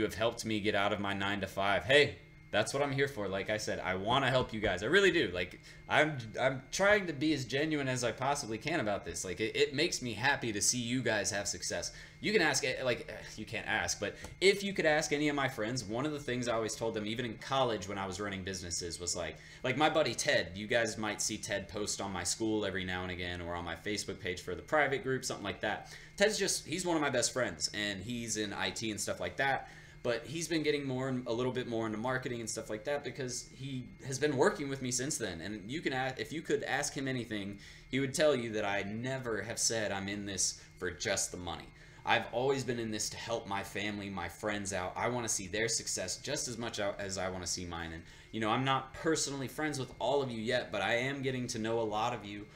Speaker 1: have helped me get out of my 9 to 5. Hey, that's what I'm here for. Like I said, I want to help you guys. I really do. Like, I'm trying to be as genuine as I possibly can about this. Like, it makes me happy to see you guys have success. You can ask, like, you can't ask, but if you could ask any of my friends, one of the things I always told them, even in college when I was running businesses, was like my buddy Ted. You guys might see Ted post on my school every now and again, or on my Facebook page for the private group, something like that. He's one of my best friends, and he's in IT and stuff like that. But he's been getting a little bit more into marketing and stuff like that because he has been working with me since then. And you can ask, if you could ask him anything, he would tell you that I never have said I'm in this for just the money. I've always been in this to help my family, my friends out. I want to see their success just as much as I want to see mine. And, you know, I'm not personally friends with all of you yet, but I am getting to know a lot of you.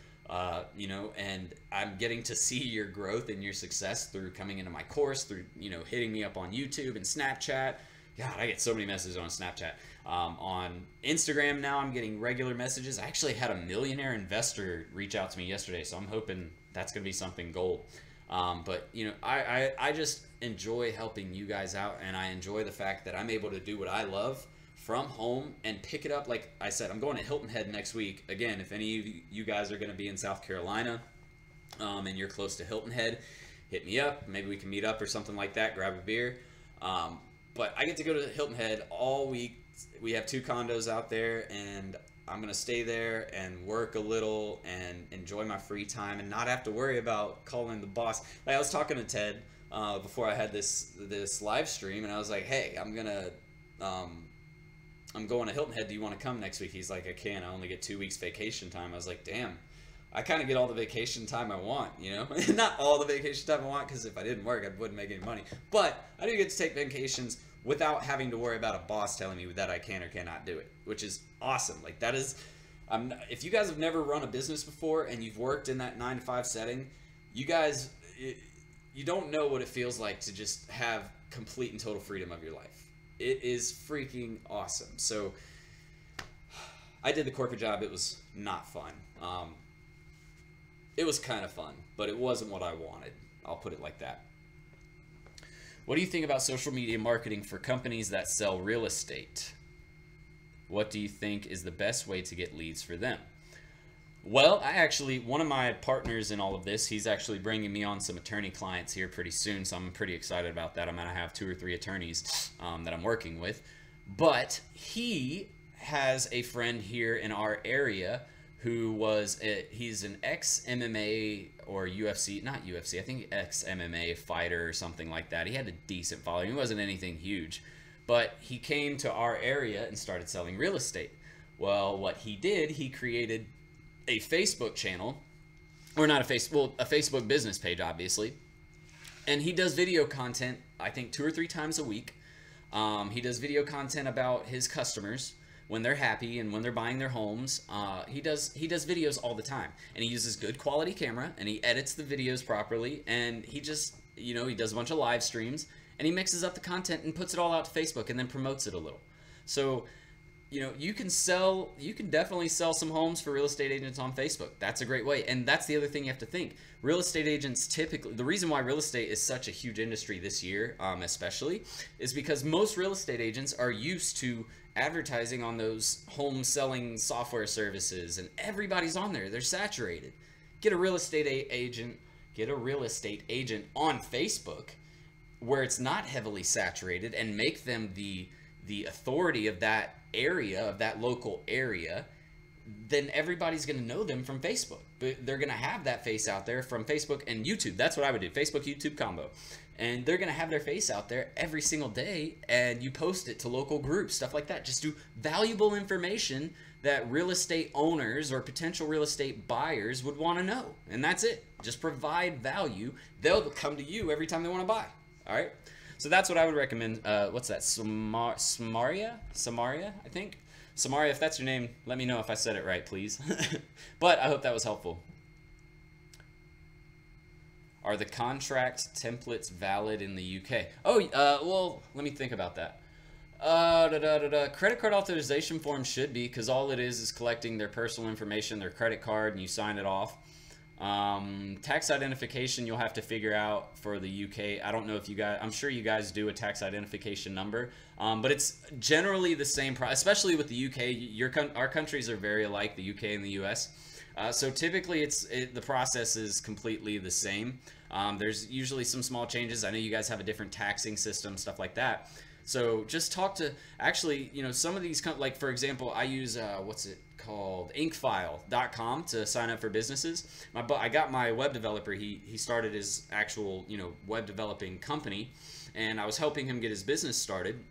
Speaker 1: You know, and I'm getting to see your growth and your success through coming into my course, through, you know, hitting me up on YouTube and Snapchat. God, I get so many messages on Snapchat. On Instagram now, I'm getting regular messages. I actually had a millionaire investor reach out to me yesterday, so I'm hoping that's going to be something gold. But, you know, I just enjoy helping you guys out, and I enjoy the fact that I'm able to do what I love from home and pick it up. Like I said, I'm going to Hilton Head next week. Again, if any of you guys are going to be in South Carolina and you're close to Hilton Head, hit me up. Maybe we can meet up or something like that, grab a beer. But I get to go to Hilton Head all week. We have 2 condos out there, and I'm going to stay there and work a little and enjoy my free time and not have to worry about calling the boss. Like, I was talking to Ted before I had this live stream, and I was like, hey, I'm going to Hilton Head. Do you want to come next week? He's like, I can't. I only get 2 weeks vacation time. I was like, damn, I kind of get all the vacation time I want, you know? Not all the vacation time I want, because if I didn't work, I wouldn't make any money. But I do get to take vacations without having to worry about a boss telling me that I can or cannot do it, which is awesome. Like, that is, if you guys have never run a business before and you've worked in that 9 to 5 setting, you guys, you don't know what it feels like to just have complete and total freedom of your life. It is freaking awesome. So I did the corporate job. It was not fun. It was kind of fun, but it wasn't what I wanted. I'll put it like that. What do you think about social media marketing for companies that sell real estate? What do you think is the best way to get leads for them? Well, one of my partners in all of this, he's actually bringing me on some attorney clients here pretty soon, so I'm pretty excited about that. I'm going to have 2 or 3 attorneys that I'm working with. But he has a friend here in our area who he's an ex-MMA or UFC, not UFC, I think ex-MMA fighter or something like that. He had a decent following. He wasn't anything huge. But he came to our area and started selling real estate. Well, what he did, he created a Facebook channel, or not a Facebook business page, obviously. And he does video content, I think 2 or 3 times a week. He does video content about his customers when they're happy and when they're buying their homes. He does videos all the time, and he uses good quality camera, and he edits the videos properly, and he just, you know, he does a bunch of live streams, and he mixes up the content and puts it all out to Facebook and then promotes it a little. So, you know, you can definitely sell some homes for real estate agents on Facebook. That's a great way. And that's the other thing you have to think. Real estate agents typically, the reason why real estate is such a huge industry this year, especially, is because most real estate agents are used to advertising on those home selling software services, and everybody's on there. They're saturated. Get a real estate agent on Facebook where it's not heavily saturated, and make them the authority of that area, of that local area. Then everybody's going to know them from Facebook. But they're going to have that face out there from Facebook and YouTube. That's what I would do. Facebook, YouTube combo. And they're going to have their face out there every single day, and you post it to local groups, stuff like that. Just do valuable information that real estate owners or potential real estate buyers would want to know. And that's it. Just provide value. They'll come to you every time they want to buy. All right? So that's what I would recommend. What's that? Samaria, I think. Samaria, if that's your name, let me know if I said it right, please. But I hope that was helpful. Are the contract templates valid in the UK? Oh, well, let me think about that. Credit card authorization form should be, because all it is collecting their personal information, their credit card, and you sign it off. Tax identification you'll have to figure out for the UK. I don't know if you guys, I'm sure you guys do a tax identification number, but it's generally the same, especially with the UK. Our countries are very alike, the UK and the US. So typically the process is completely the same. There's usually some small changes. I know you guys have a different taxing system, stuff like that. So just talk to, actually, you know, some of these, like for example, I use, what's it called, inkfile.com to sign up for businesses. I got my web developer, he started his actual, you know, web developing company, and I was helping him get his business started.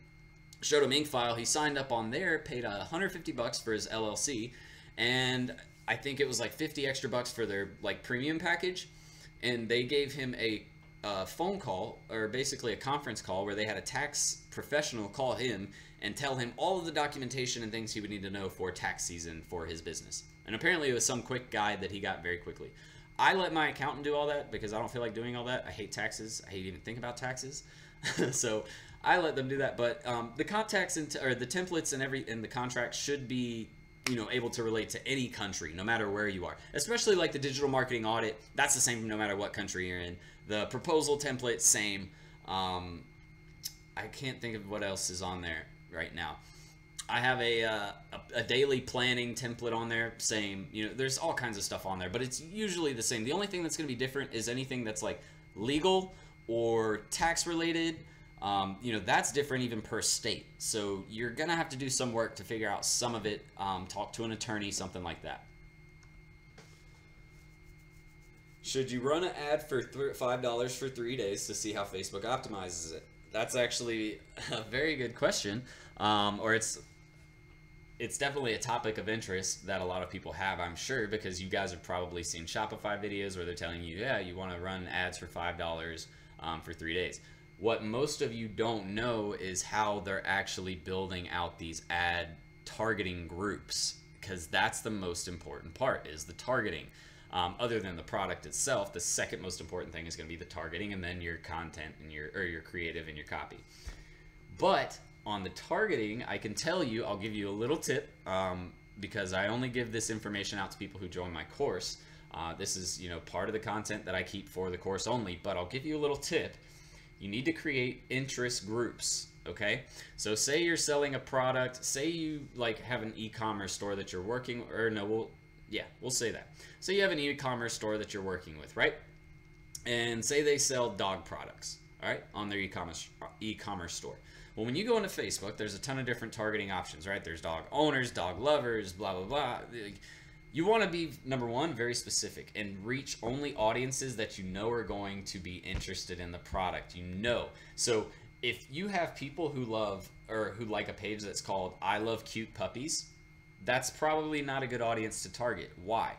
Speaker 1: Showed him Inkfile, he signed up on there, paid $150 for his LLC, and I think it was like 50 extra bucks for their like premium package, and they gave him a phone call, or basically a conference call, where they had a tax professional call him and tell him all of the documentation and things he would need to know for tax season for his business. And apparently it was some quick guide that he got very quickly. I let my accountant do all that because I don't feel like doing all that. I hate taxes. I hate even thinking about taxes. So I let them do that. But the contacts or the templates and the contract should be, you know, able to relate to any country, no matter where you are. Especially like the digital marketing audit, that's the same no matter what country you're in. The proposal template, same. I can't think of what else is on there right now. I have a daily planning template on there, same. You know, there's all kinds of stuff on there, but it's usually the same. The only thing that's going to be different is anything that's like legal or tax related. You know, that's different even per state. So you're going to have to do some work to figure out some of it, talk to an attorney, something like that. Should you run an ad for $5 for 3 days to see how Facebook optimizes it? That's actually a very good question. Or it's definitely a topic of interest that a lot of people have, I'm sure, because you guys have probably seen Shopify videos where they're telling you, yeah, you want to run ads for $5 for 3 days. What most of you don't know is how they're actually building out these ad targeting groups, because that's the most important part, is the targeting. Other than the product itself, the second most important thing is going to be the targeting, and then your content and your creative and your copy. But on the targeting, I can tell you, I'll give you a little tip, because I only give this information out to people who join my course. This is, you know, part of the content that I keep for the course only, but I'll give you a little tip. You need to create interest groups, okay? So say you're selling a product, say you like have an e-commerce store that you're working, or no, we'll say that. So you have an e-commerce store that you're working with, right? And say they sell dog products, all right, on their e-commerce store. Well, when you go into Facebook, there's a ton of different targeting options, right? There's dog owners, dog lovers, blah, blah, blah. You want to be, number one, very specific and reach only audiences that you know are going to be interested in the product, you know. So if you have people who love or who like a page that's called I Love Cute Puppies, that's probably not a good audience to target. Why?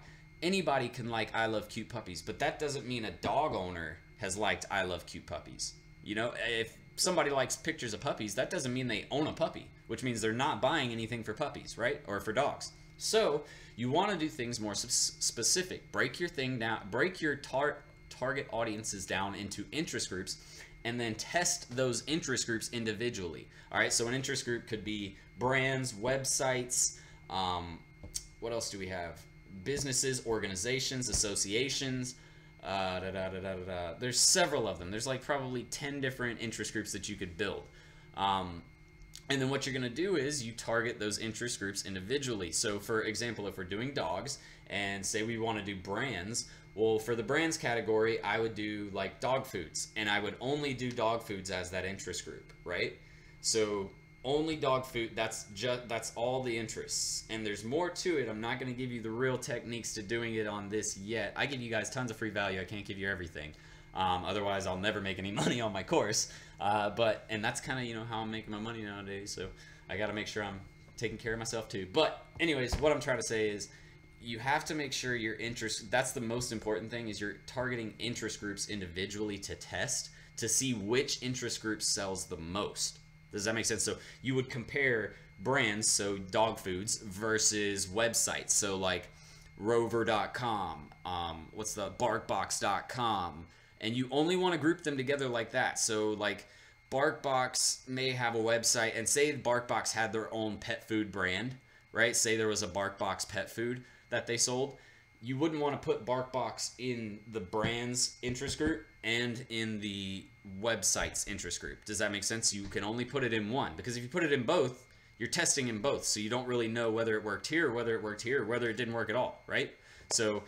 Speaker 1: Anybody can like I Love Cute Puppies, but that doesn't mean a dog owner has liked I Love Cute Puppies. You know, if somebody likes pictures of puppies, that doesn't mean they own a puppy, which means they're not buying anything for puppies, right? Or for dogs. So you want to do things more specific. Break your thing down, break your target audiences down into interest groups, and then test those interest groups individually. All right, so an interest group could be brands, websites, what else do we have? Businesses, organizations, associations, there's several of them. There's like probably 10 different interest groups that you could build. And then what you're going to do is you target those interest groups individually. So for example, if we're doing dogs and say we want to do brands, well, for the brands category, I would do like dog foods, and I would only do dog foods as that interest group, right? So only dog food, that's all the interests, and there's more to it. I'm not going to give you the real techniques to doing it on this yet. I give you guys tons of free value. I can't give you everything. Otherwise I'll never make any money on my course. And that's kind of, you know, how I'm making my money nowadays. So I got to make sure I'm taking care of myself too. But anyways, what I'm trying to say is you have to make sure your interest, that's the most important thing, is you're targeting interest groups individually to test to see which interest group sells the most. Does that make sense? So you would compare brands, so dog foods, versus websites. So like rover.com, BarkBox.com, and you only want to group them together like that. So like BarkBox may have a website, and say BarkBox had their own pet food brand, right? Say there was a BarkBox pet food that they sold. You wouldn't want to put BarkBox in the brand's interest group and in the website's interest group. Does that make sense? You can only put it in one, because if you put it in both, you're testing in both. So you don't really know whether it worked here, or whether it worked here, or whether it didn't work at all, right? So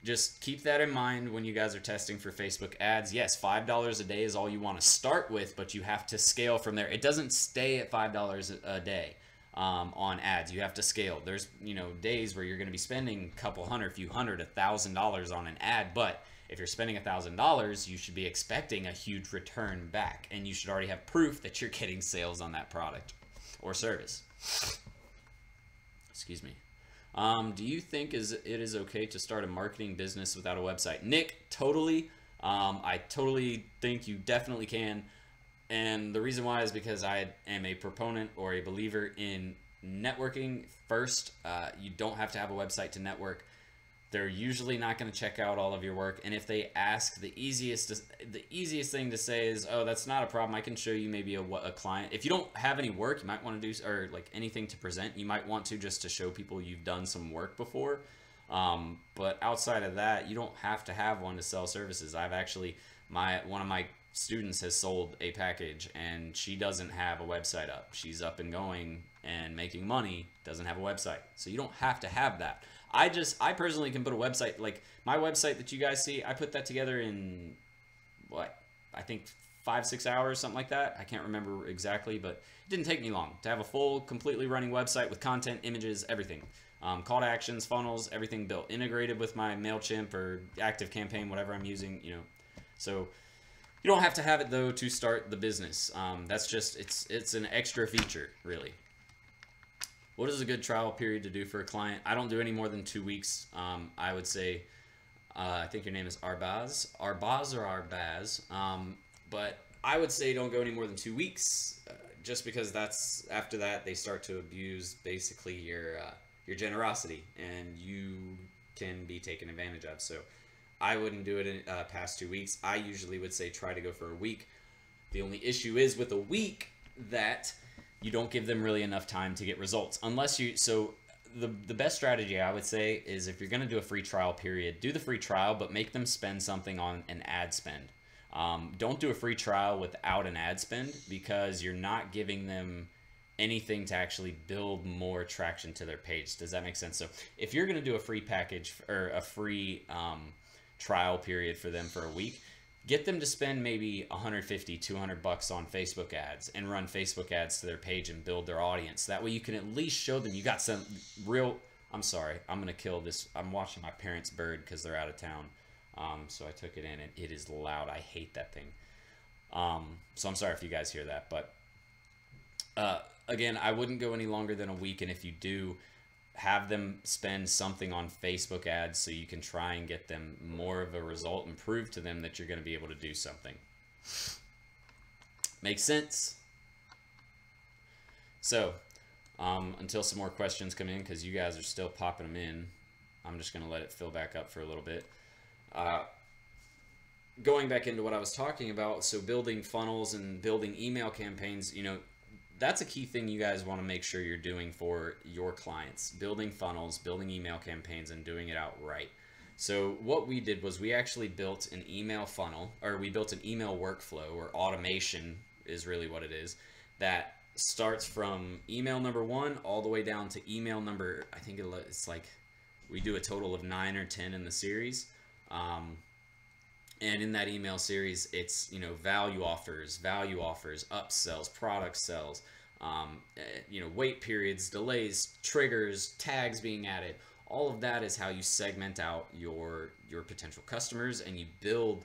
Speaker 1: just keep that in mind when you guys are testing for Facebook ads. Yes, $5 a day is all you want to start with, but you have to scale from there. It doesn't stay at $5 a day on ads. You have to scale. There's, you know, days where you're going to be spending a couple hundred, few hundred, $1,000 on an ad, but if you're spending $1,000, you should be expecting a huge return back, and you should already have proof that you're getting sales on that product or service. Excuse me. Do you think it is okay to start a marketing business without a website? Nick, totally. I totally think you definitely can. And the reason why is because I am a proponent or a believer in networking first. You don't have to have a website to network. They're usually not going to check out all of your work. And if they ask, the easiest thing to say is, oh, that's not a problem. I can show you maybe a client. If you don't have any work, you might want to do, or like anything to present, you might want to just to show people you've done some work before. But outside of that, you don't have to have one to sell services. I've actually, one of my students has sold a package, and she doesn't have a website up. She's up and going and making money, doesn't have a website. So you don't have to have that. I personally can put a website, like my website that you guys see, I put that together in what, I think 5-6 hours, something like that. I can't remember exactly, but it didn't take me long to have a full, completely running website with content, images, everything. Call to actions, funnels, everything built, integrated with my MailChimp or ActiveCampaign, whatever I'm using, you know. So you don't have to have it though to start the business. That's just, it's an extra feature, really. What is a good trial period to do for a client? I don't do any more than 2 weeks. I would say, I think your name is Arbaz or Arbaz. But I would say don't go any more than 2 weeks, just because that's, after that, they start to abuse basically your generosity, and you can be taken advantage of. So I wouldn't do it in past 2 weeks. I usually would say try to go for a week. The only issue is with a week that you don't give them really enough time to get results. Unless you, so the best strategy I would say is, if you're gonna do a free trial period, do the free trial, but make them spend something on an ad spend. Don't do a free trial without an ad spend, because you're not giving them anything to actually build more traction to their page. Does that make sense? So if you're gonna do a free package or a free trial period for them for a week, get them to spend maybe $150, $200 on Facebook ads and run Facebook ads to their page and build their audience. That way you can at least show them you got some real, I'm sorry, I'm going to kill this. I'm watching my parents' bird because they're out of town. So I took it in, and it is loud. I hate that thing. So I'm sorry if you guys hear that, but again, I wouldn't go any longer than a week. And if you do, have them spend something on Facebook ads so you can try and get them more of a result and prove to them that you're going to be able to do something. Make sense? So, until some more questions come in, because you guys are still popping them in, I'm just going to let it fill back up for a little bit. Going back into what I was talking about, so building funnels and building email campaigns, you know, that's a key thing you guys want to make sure you're doing for your clients. Building funnels, building email campaigns, and doing it outright. So what we did was we actually built an email funnel, or we built an email workflow, or automation is really what it is, that starts from email number 1 all the way down to email number, I think it's like, we do a total of 9 or 10 in the series. And in that email series, it's, you know, value offers, upsells, product sells, you know, wait periods, delays, triggers, tags being added. All of that is how you segment out your potential customers, and you build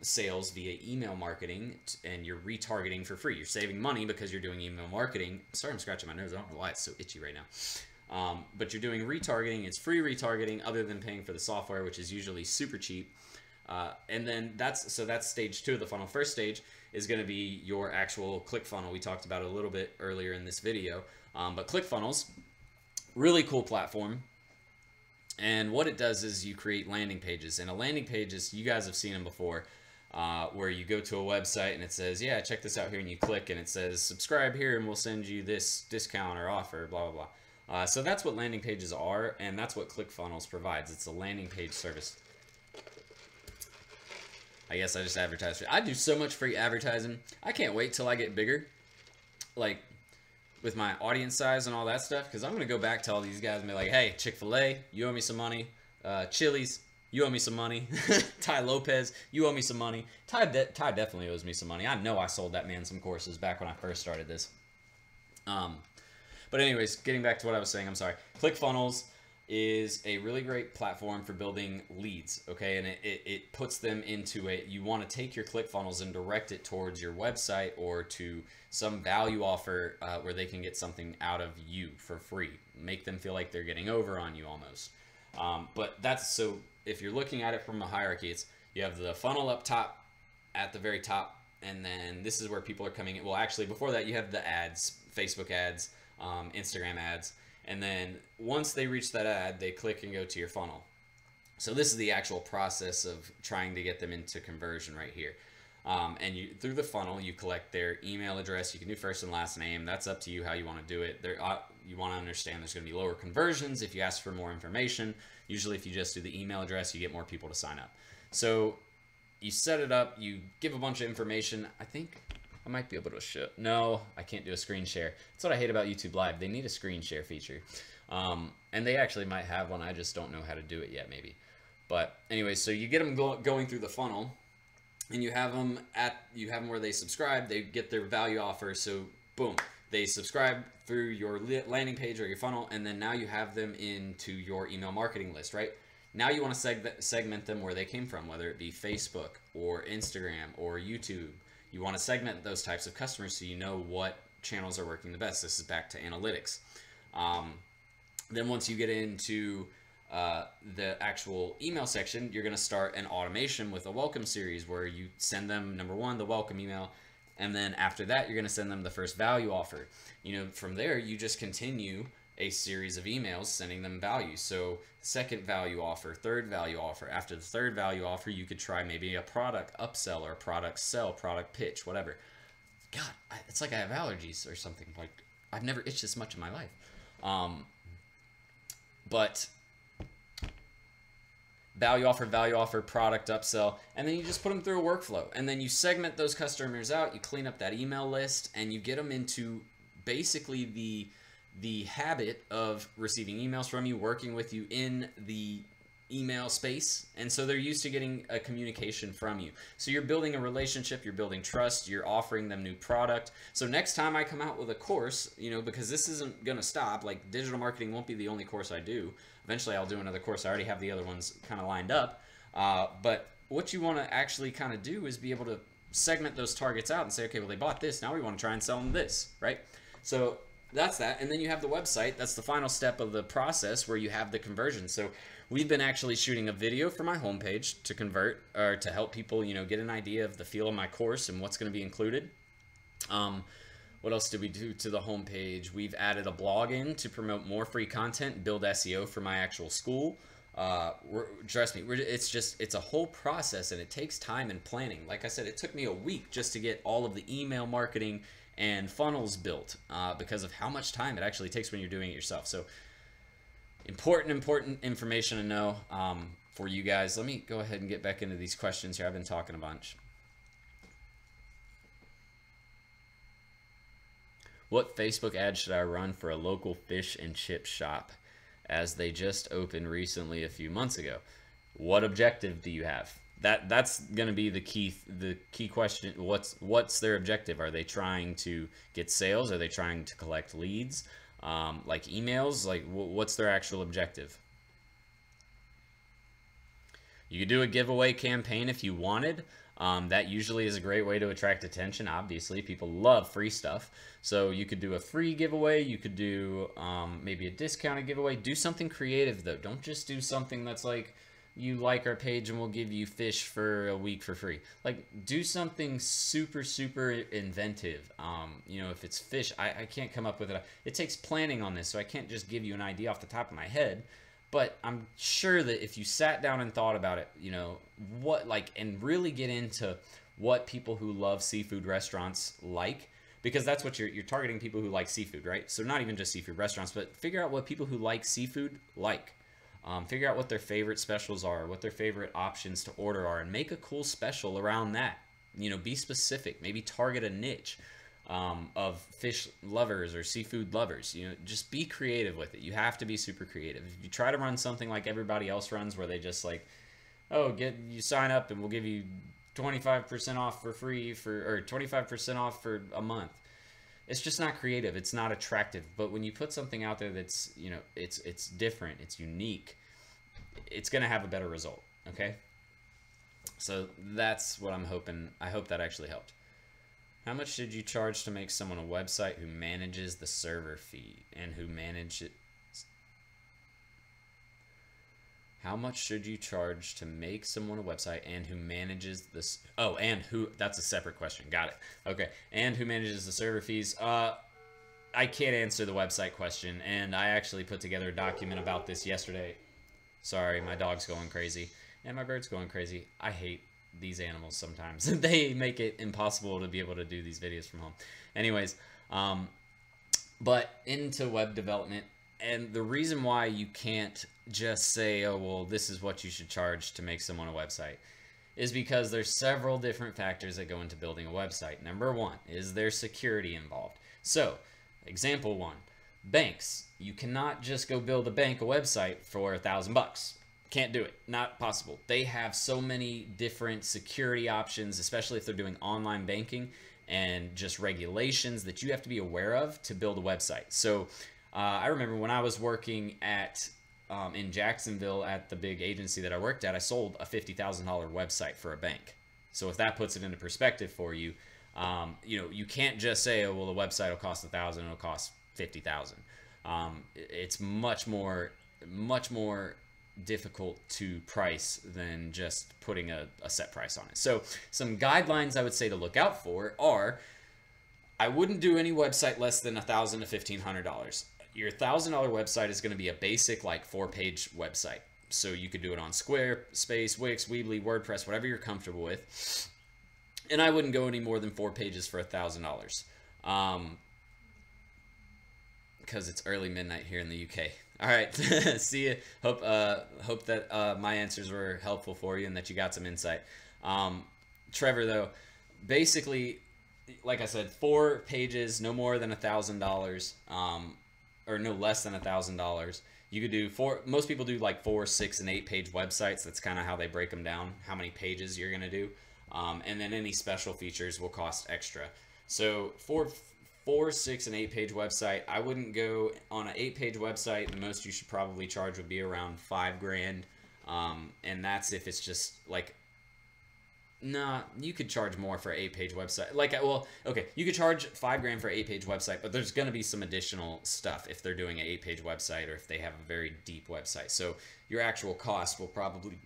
Speaker 1: sales via email marketing, and you're retargeting for free. You're saving money because you're doing email marketing. Sorry, I'm scratching my nose. I don't know why it's so itchy right now. But you're doing retargeting. It's free retargeting, other than paying for the software, which is usually super cheap. And then that's stage 2 of the funnel. First stage is going to be your actual ClickFunnel. We talked about it a little bit earlier in this video, but ClickFunnels, really cool platform. And what it does is you create landing pages, and a landing page is, you guys have seen them before. where you go to a website and it says, yeah, check this out here, and you click and it says subscribe here and we'll send you this discount or offer, blah, blah, blah. So that's what landing pages are, and that's what ClickFunnels provides. It's a landing page service. I guess I just advertise. I do so much free advertising. I can't wait till I get bigger, like with my audience size and all that stuff, because I'm going to go back to all these guys and be like, hey, Chick-fil-A, you owe me some money. Chili's, you owe me some money. Ty Lopez, you owe me some money. Ty definitely owes me some money. I know I sold that man some courses back when I first started this. But anyways, getting back to what I was saying, I'm sorry. ClickFunnels is a really great platform for building leads, okay? And it puts them into you want to take your ClickFunnels and direct it towards your website or to some value offer where they can get something out of you for free. Make them feel like they're getting over on you almost. But that's, so if you're looking at it from a hierarchy, it's, you have the funnel up top at the very top, and then this is where people are coming in. Well, actually, before that, you have the ads, Facebook ads, Instagram ads. And then once they reach that ad, they click and go to your funnel. So this is the actual process of trying to get them into conversion right here. And you, through the funnel, you collect their email address. You can do first and last name. That's up to you how you want to do it. You want to understand there's going to be lower conversions if you ask for more information. Usually if you just do the email address, you get more people to sign up. So you set it up. You give a bunch of information. I think I might be able to show. No, I can't do a screen share. That's what I hate about YouTube Live. They need a screen share feature. And they actually might have one. I just don't know how to do it yet, maybe. But anyway, so you get them going through the funnel, and you have them where they subscribe. They get their value offer. So boom, they subscribe through your landing page or your funnel, and then now you have them into your email marketing list, right? Now you want to segment them where they came from, whether it be Facebook or Instagram or YouTube. You want to segment those types of customers so you know what channels are working the best. This is back to analytics. Then once you get into the actual email section, you're going to start an automation with a welcome series where you send them, number one, the welcome email. And then after that, you're going to send them the first value offer. You know, from there, you just continue a series of emails sending them value. So second value offer, third value offer. After the third value offer, you could try maybe a product upsell or a product sell, product pitch, whatever. God, it's like I have allergies or something. Like, I've never itched this much in my life. But value offer, product upsell, and then you just put them through a workflow. And then you segment those customers out, you clean up that email list, and you get them into basically the habit of receiving emails from you, working with you in the email space. And so they're used to getting a communication from you. So you're building a relationship, you're building trust, you're offering them new product. So next time I come out with a course, you know, because this isn't going to stop, like digital marketing won't be the only course I do. Eventually I'll do another course. I already have the other ones kind of lined up. But what you want to actually kind of do is be able to segment those targets out and say, okay, well, they bought this. Now we want to try and sell them this, right? So that's that. And then you have the website. That's the final step of the process where you have the conversion. So we've been actually shooting a video for my homepage to convert, or to help people, you know, get an idea of the feel of my course and what's going to be included. What else did we do to the homepage? We've added a blog in to promote more free content, build SEO for my actual school. Trust me, it's a whole process, and it takes time and planning. Like I said, it took me a week just to get all of the email marketing and funnels built because of how much time it actually takes when you're doing it yourself. So important information to know for you guys. Let me go ahead and get back into these questions here. I've been talking a bunch. What Facebook ad should I run for a local fish and chip shop, as they just opened recently a few months ago? What objective do you have? That's going to be the key question. What's their objective? Are they trying to get sales? Are they trying to collect leads? Like emails? Like what's their actual objective? You could do a giveaway campaign if you wanted. That usually is a great way to attract attention. Obviously, people love free stuff. So you could do a free giveaway. You could do maybe a discounted giveaway. Do something creative, though. Don't just do something that's like, you like our page and we'll give you fish for a week for free. Like, do something super inventive. You know, if it's fish, I can't come up with it. It takes planning on this, so I can't just give you an idea off the top of my head. But I'm sure that if you sat down and thought about it, you know, what like, and really get into what people who love seafood restaurants like, because that's what you're targeting, people who like seafood, right? So not even just seafood restaurants, but figure out what people who like seafood like. Figure out what their favorite specials are, what their favorite options to order are, and make a cool special around that. You know, be specific. Maybe target a niche of fish lovers or seafood lovers. You know, just be creative with it. You have to be super creative. If you try to run something like everybody else runs, where they just like, oh, you sign up and we'll give you 25% off for free or 25% off for a month. It's just not creative. It's not attractive. But when you put something out there that's, you know, it's different, it's unique, it's going to have a better result. Okay. So that's what I'm hoping. I hope that actually helped. How much should you charge to make someone a website who manages the server fee and who manages? How much should you charge to make someone a website and who manages this? Oh, and who? That's a separate question. Got it. Okay. And who manages the server fees? I can't answer the website question, and I actually put together a document about this yesterday. Sorry, my dog's going crazy and my bird's going crazy. I hate these animals sometimes. They make it impossible to be able to do these videos from home. Anyways, but into web development, and the reason why you can't just say, oh, well, this is what you should charge to make someone a website, is because there's several different factors that go into building a website. Number one, is there security involved? So, example one, banks. You cannot just go build a bank a website for $1,000. Can't do it. Not possible. They have so many different security options, especially if they're doing online banking, and just regulations that you have to be aware of to build a website. So I remember when I was working at in Jacksonville at the big agency that I worked at, I sold a $50,000 website for a bank. So if that puts it into perspective for you, you know, you can't just say, oh, well, the website will cost $1,000, it'll cost $50,000. It's much more difficult to price than just putting a set price on it. So some guidelines I would say to look out for are, I wouldn't do any website less than $1,000 to $1,500. Your $1,000 website is going to be a basic, like, 4-page website. So you could do it on Squarespace, Wix, Weebly, WordPress, whatever you're comfortable with. And I wouldn't go any more than 4 pages for $1,000. Because it's early midnight here in the UK. All right, see you. Hope that my answers were helpful for you and that you got some insight. Trevor, though, basically, like I said, 4 pages, no more than $1,000, or no less than $1,000. You could do most people do like 4, 6, and 8-page websites. That's kind of how they break them down, how many pages you're gonna do, and then any special features will cost extra. So 4, 6, and 8-page website, I wouldn't go on an 8-page website. The most you should probably charge would be around $5,000, and that's if it's just like, nah, you could charge more for an 8-page website. Like, well, okay, you could charge $5,000 for an 8-page website, but there's going to be some additional stuff if they're doing an 8-page website or if they have a very deep website. So your actual cost will probably,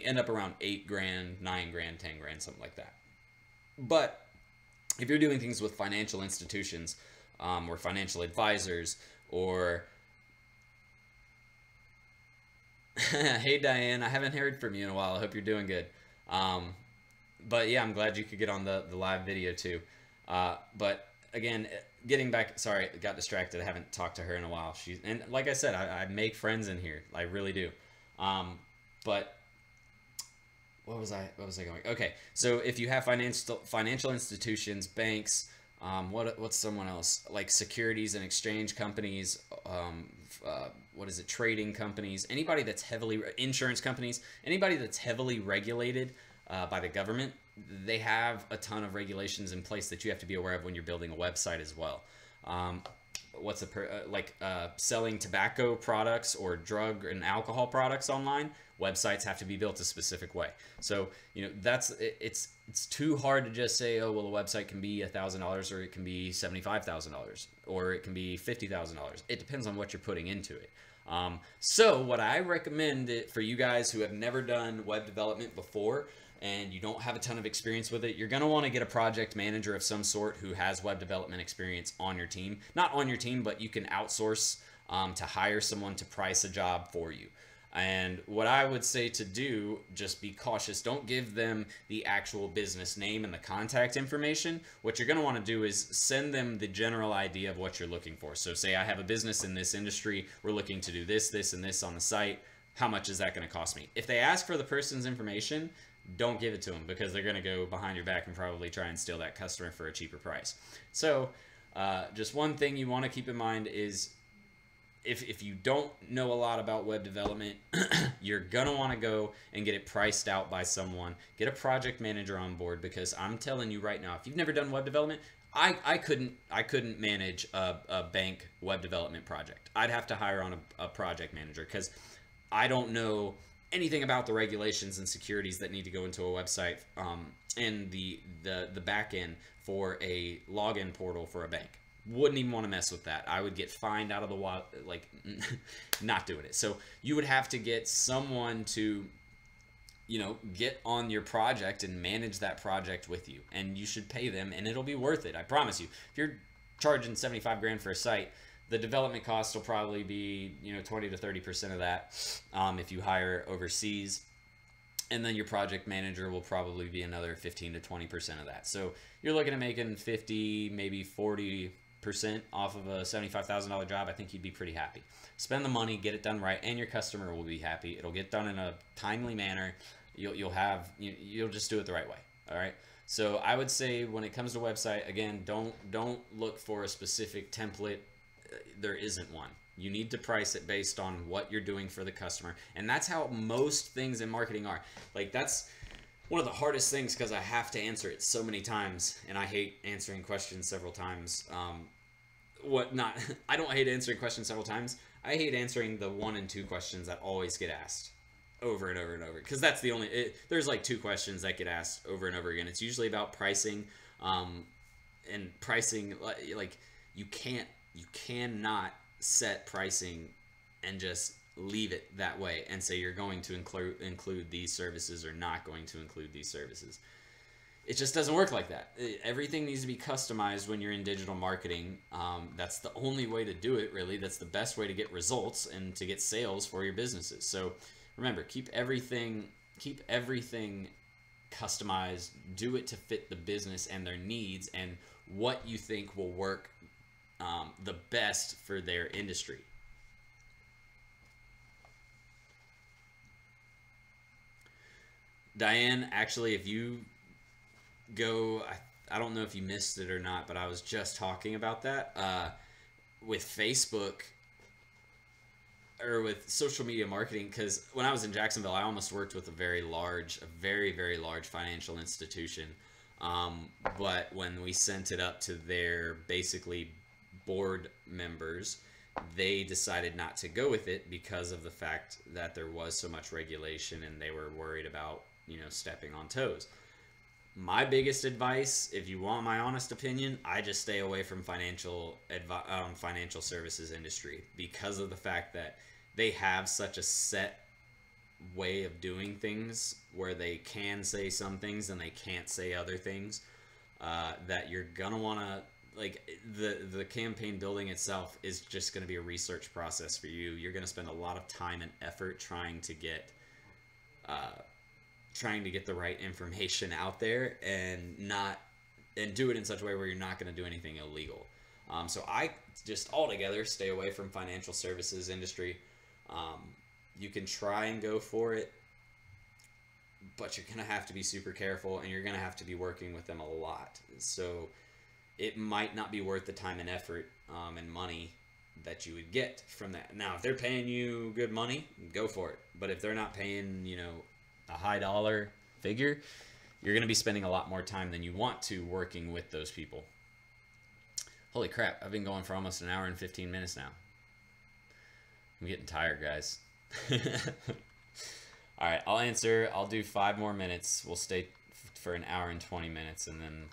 Speaker 1: end up around $8,000, $9,000, $10,000, something like that. But if you're doing things with financial institutions, or financial advisors, or hey Diane, I haven't heard from you in a while. I hope you're doing good. But yeah, I'm glad you could get on the live video too. But again, getting back, sorry, got distracted. I haven't talked to her in a while. And like I said, I make friends in here. I really do. But what was I going? Okay, so if you have financial institutions, banks, what's someone else, like securities and exchange companies, trading companies, anybody that's insurance companies, anybody that's heavily regulated by the government, they have a ton of regulations in place that you have to be aware of when you're building a website as well. Selling tobacco products or drug and alcohol products online, websites have to be built a specific way. So, it's too hard to just say, oh, well, a website can be $1,000 or it can be $75,000 or it can be $50,000. It depends on what you're putting into it. So what I recommend for you guys who have never done web development before and you don't have a ton of experience with it, you're going to want to get a project manager of some sort who has web development experience on your team. Not on your team, but you can outsource to hire someone to price a job for you. And what I would say to do, just be cautious. Don't give them the actual business name and the contact information. What you're going to want to do is send them the general idea of what you're looking for. So say I have a business in this industry. We're looking to do this, this, and this on the site. How much is that going to cost me? If they ask for the person's information, don't give it to them, because they're going to go behind your back and probably try and steal that customer for a cheaper price. So just one thing you want to keep in mind is, if you don't know a lot about web development, you're going to want to go and get it priced out by someone. Get a project manager on board, because I'm telling you right now, if you've never done web development, I couldn't manage a bank web development project. I'd have to hire on a project manager, because I don't know anything about the regulations and securities that need to go into a website, and the back end for a login portal for a bank. Wouldn't even want to mess with that. I would get fined out of the wild, like not doing it. So you would have to get someone to, get on your project and manage that project with you, and you should pay them, and it'll be worth it. I promise you. If you're charging 75 grand for a site, the development cost will probably be 20 to 30% of that if you hire overseas, and then your project manager will probably be another 15 to 20% of that. So you're looking at making 50, maybe 40% off of a $75,000 job. I think you'd be pretty happy. Spend the money, get it done right, and your customer will be happy. It'll get done in a timely manner. You'll just do it the right way. All right. So I would say, when it comes to website, again, don't look for a specific template. There isn't one. You need to price it based on what you're doing for the customer, and that's how most things in marketing are. Like, that's one of the hardest things, because I have to answer it so many times, and I hate answering questions several times. I don't hate answering questions several times. I hate answering the 1 and 2 questions that always get asked over and over and over, because that's the only, there's like 2 questions that get asked over and over again. It's usually about pricing, and pricing, like you cannot set pricing and just leave it that way and say you're going to include these services or not going to include these services. It just doesn't work like that. Everything needs to be customized when you're in digital marketing. That's the only way to do it, really. That's the best way to get results and to get sales for your businesses. So remember, keep everything customized. Do it to fit the business and their needs and what you think will work the best for their industry. Diane, actually, if you go, I don't know if you missed it or not, but I was just talking about that with Facebook, or with social media marketing, because when I was in Jacksonville, I almost worked with a very, very large financial institution. But when we sent it up to their basically board members, they decided not to go with it because of the fact that there was so much regulation and they were worried about, stepping on toes. My biggest advice, if you want my honest opinion, I just stay away from financial services industry, because of the fact that they have such a set way of doing things where they can say some things and they can't say other things, that you're gonna want to, like, the campaign building itself is just going to be a research process for you. You're going to spend a lot of time and effort trying to get the right information out there, and do it in such a way where you're not going to do anything illegal. So I just altogether stay away from financial services industry. You can try and go for it, but you're going to have to be super careful, and you're going to have to be working with them a lot. So it might not be worth the time and effort and money that you would get from that. Now, if they're paying you good money, go for it. But if they're not paying, a high dollar figure, you're going to be spending a lot more time than you want to working with those people. Holy crap, I've been going for almost an hour and 15 minutes now. I'm getting tired, guys. All right, I'll do 5 more minutes. We'll stay for an hour and 20 minutes, and then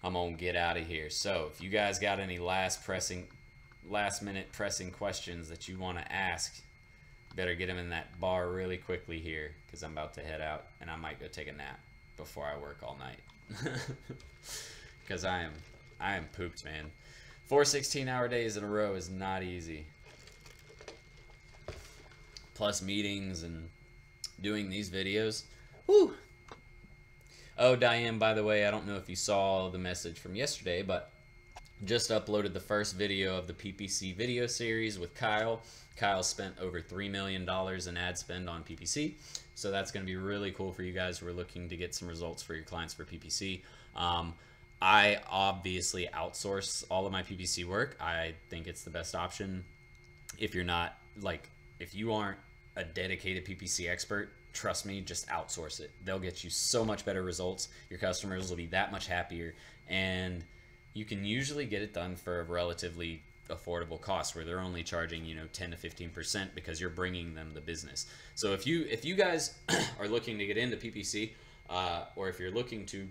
Speaker 1: I'm gonna get out of here. So if you guys got any last minute pressing questions that you want to ask, better get them in that bar really quickly here, because I'm about to head out, and I might go take a nap before I work all night. Because I am pooped, man. 4 16-hour days in a row is not easy. Plus meetings and doing these videos. Whew. Oh, Diane, by the way, I don't know if you saw the message from yesterday, but just uploaded the first video of the PPC video series with Kyle. Kyle spent over $3 million in ad spend on PPC. So that's going to be really cool for you guys who are looking to get some results for your clients for PPC. I obviously outsource all of my PPC work. I think it's the best option. If you're not, like, if you aren't a dedicated PPC expert, trust me, just outsource it. They'll get you so much better results. Your customers will be that much happier, and you can usually get it done for a relatively affordable cost where they're only charging, you know, 10 to 15% because you're bringing them the business. So if you guys are looking to get into PPC, or if you're looking to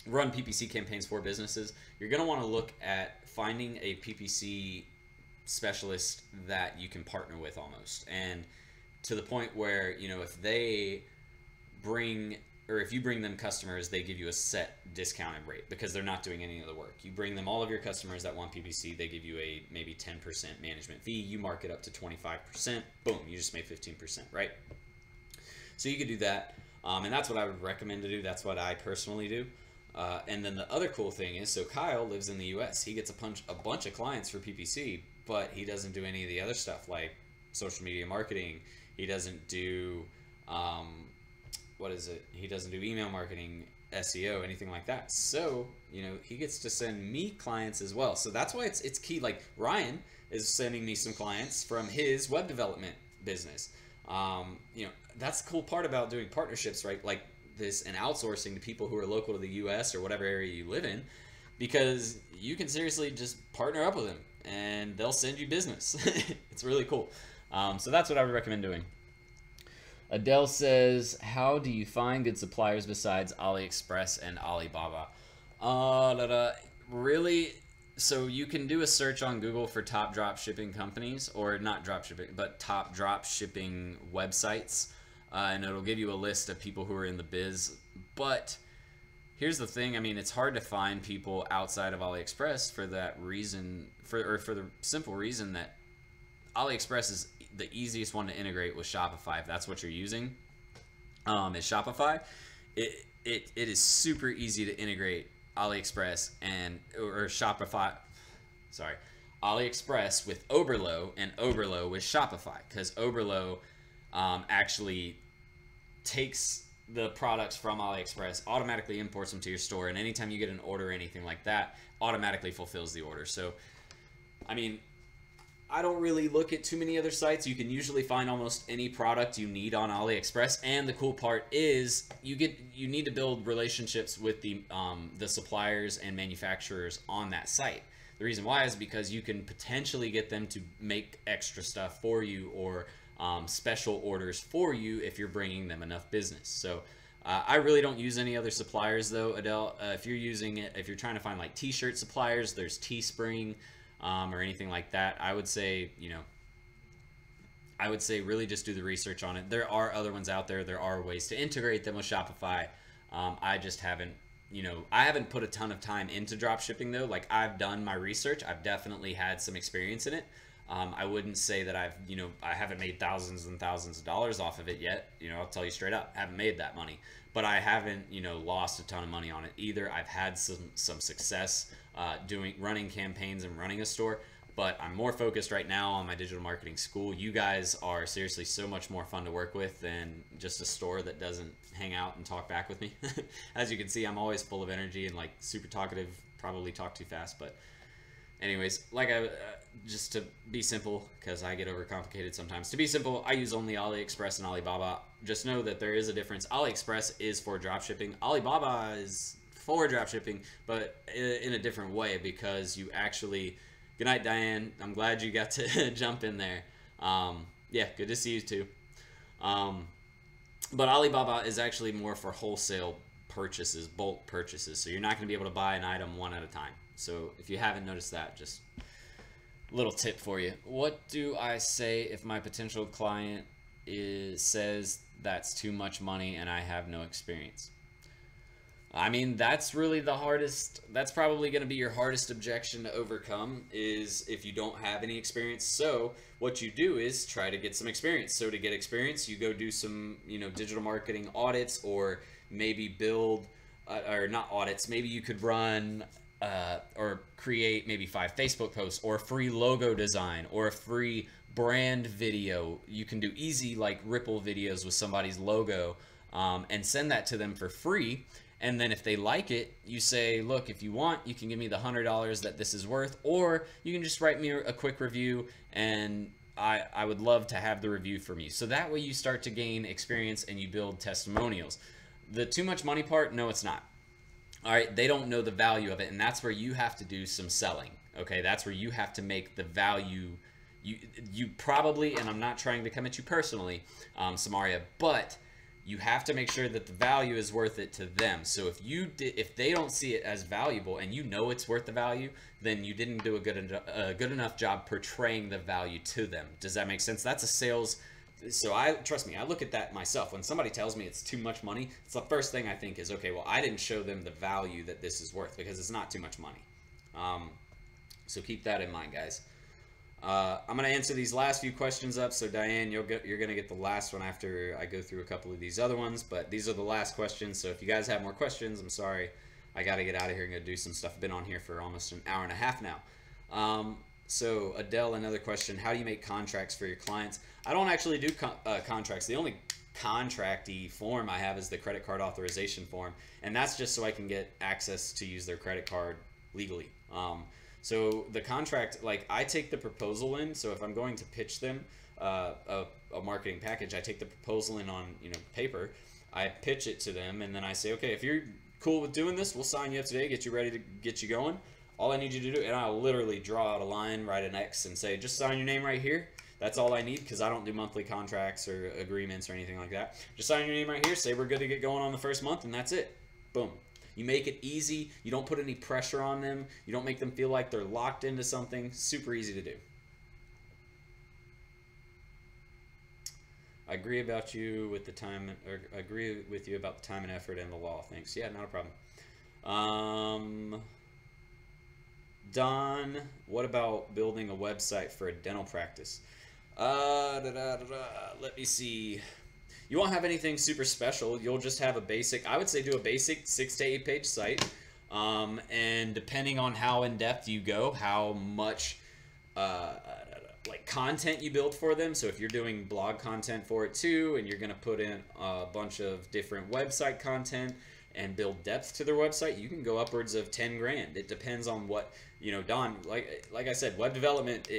Speaker 1: run PPC campaigns for businesses, you're going to want to look at finding a PPC specialist that you can partner with almost, and to the point where, you know, if they bring, or if you bring them customers, they give you a set discounted rate because they're not doing any of the work. You bring them all of your customers that want PPC, they give you a maybe 10% management fee. You mark it up to 25%. Boom, you just made 15%, right? So you could do that, and that's what I would recommend to do. That's what I personally do. And then the other cool thing is, so Kyle lives in the US. He gets a bunch of clients for PPC, but he doesn't do any of the other stuff like social media marketing. He doesn't do, he doesn't do email marketing, SEO, anything like that. So, you know, he gets to send me clients as well. So that's why it's key. Like Ryan is sending me some clients from his web development business. You know, that's the cool part about doing partnerships, right? Like this, and outsourcing to people who are local to the US or whatever area you live in, because you can seriously just partner up with them and they'll send you business. It's really cool. So that's what I would recommend doing. Adele says, how do you find good suppliers besides AliExpress and Alibaba? Really? So you can do a search on Google for top drop shipping companies, or not drop shipping, but top drop shipping websites. And it'll give you a list of people who are in the biz. But here's the thing. I mean, it's hard to find people outside of AliExpress for that reason, for the simple reason that AliExpress is the easiest one to integrate with Shopify. If that's what you're using, is Shopify. It is super easy to integrate AliExpress or Shopify. Sorry, AliExpress with Oberlo and Oberlo with Shopify, because Oberlo actually takes the products from AliExpress, automatically imports them to your store, and anytime you get an order or anything like that, automatically fulfills the order. So, I mean, I don't really look at too many other sites. You can usually find almost any product you need on AliExpress, and the cool part is you need to build relationships with the suppliers and manufacturers on that site. The reason why is because you can potentially get them to make extra stuff for you, or special orders for you if you're bringing them enough business. So I really don't use any other suppliers though, Adele. If you're trying to find like t-shirt suppliers, there's Teespring, or anything like that. I would say really just do the research on it. There are other ones out there. There are ways to integrate them with Shopify. I just haven't, I haven't put a ton of time into drop shipping though. Like, I've done my research. I've definitely had some experience in it. I wouldn't say that I haven't made thousands and thousands of dollars off of it yet. I'll tell you straight up, I haven't made that money, but I haven't, lost a ton of money on it either. I've had some success running campaigns and running a store, but I'm more focused right now on my digital marketing school. You guys are seriously so much more fun to work with than just a store that doesn't hang out and talk back with me. As you can see, I'm always full of energy and like super talkative, probably talk too fast, but anyways, just to be simple, because I get overcomplicated sometimes. To be simple, I use only AliExpress and Alibaba. Just know that there is a difference. AliExpress is for dropshipping. Alibaba is for dropshipping, but in a different way, because you actually... Good night, Diane. I'm glad you got to jump in there. Yeah, good to see you too. But Alibaba is actually more for wholesale purchases, bulk purchases. So you're not going to be able to buy an item one at a time. So if you haven't noticed that, just a little tip for you. What do I say if my potential client says that's too much money and I have no experience? I mean, that's really the hardest. That's probably going to be your hardest objection to overcome, is if you don't have any experience. So what you do is try to get some experience. So to get experience, you go do some, digital marketing audits, or maybe build, or not audits. Maybe you could run or create maybe 5 Facebook posts, or a free logo design, or a free brand video. You can do easy like Ripple videos with somebody's logo, and send that to them for free. And then if they like it, you say, look, if you want, you can give me the $100 that this is worth, or you can just write me a quick review, and I would love to have the review from you. So that way you start to gain experience and you build testimonials. The too much money part, no, it's not. All right, they don't know the value of it, and that's where you have to do some selling. Okay, that's where you have to make the value. You probably, and I'm not trying to come at you personally, Samaria, but you have to make sure that the value is worth it to them. So if they don't see it as valuable, and you know it's worth the value, then you didn't do a good enough job portraying the value to them. Does that make sense? That's a sales. So trust me, I look at that myself. When somebody tells me it's too much money, it's the first thing I think is, okay, well, I didn't show them the value that this is worth, because it's not too much money. So keep that in mind, guys. I'm going to answer these last few questions up. So Diane, you're going to get the last one after I go through a couple of these other ones, but these are the last questions. So if you guys have more questions, I'm sorry, I got to get out of here and go do some stuff. I've been on here for almost an hour and a half now. So Adele, another question: how do you make contracts for your clients? I don't actually do contracts. The only contracty form I have is the credit card authorization form, and that's just so I can get access to use their credit card legally. So the contract, like, I take the proposal in. So if I'm going to pitch them a marketing package, I take the proposal in on paper. I pitch it to them, and then I say, okay, if you're cool with doing this, we'll sign you up today, get you ready to get you going. All I need you to do, and I'll literally draw out a line, write an X, and say, just sign your name right here. That's all I need, because I don't do monthly contracts or agreements or anything like that. Just sign your name right here, say we're good to get going on the first month, and that's it. Boom. You make it easy. You don't put any pressure on them. You don't make them feel like they're locked into something. Super easy to do. I agree about you with the time, or agree with you about the time and effort and the law. Thanks. Yeah, not a problem. Don, what about building a website for a dental practice? Let me see. You won't have anything super special. You'll just have a basic, I would say do a basic 6 to 8 page site. And depending on how in depth you go, how much like content you build for them. So if you're doing blog content for it too, and you're going to put in a bunch of different website content and build depth to their website, you can go upwards of 10 grand. It depends on what, Don, like I said, web development,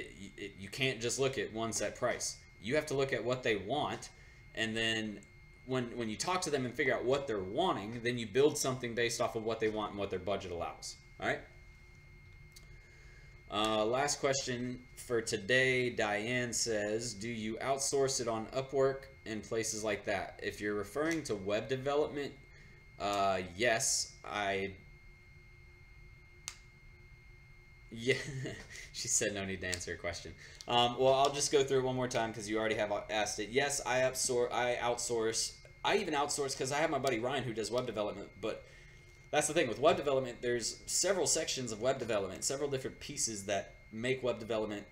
Speaker 1: you can't just look at one set price. You have to look at what they want. And then when you talk to them and figure out what they're wanting, then you build something based off of what they want and what their budget allows. All right. Last question for today. Diane says, do you outsource it on Upwork and places like that? If you're referring to web development, yes, yeah, she said no need to answer your question. Well, I'll just go through it one more time because you already have asked it. Yes, I outsource. I even outsource because I have my buddy Ryan who does web development. But that's the thing with web development. There's several sections of web development, several different pieces that make web development,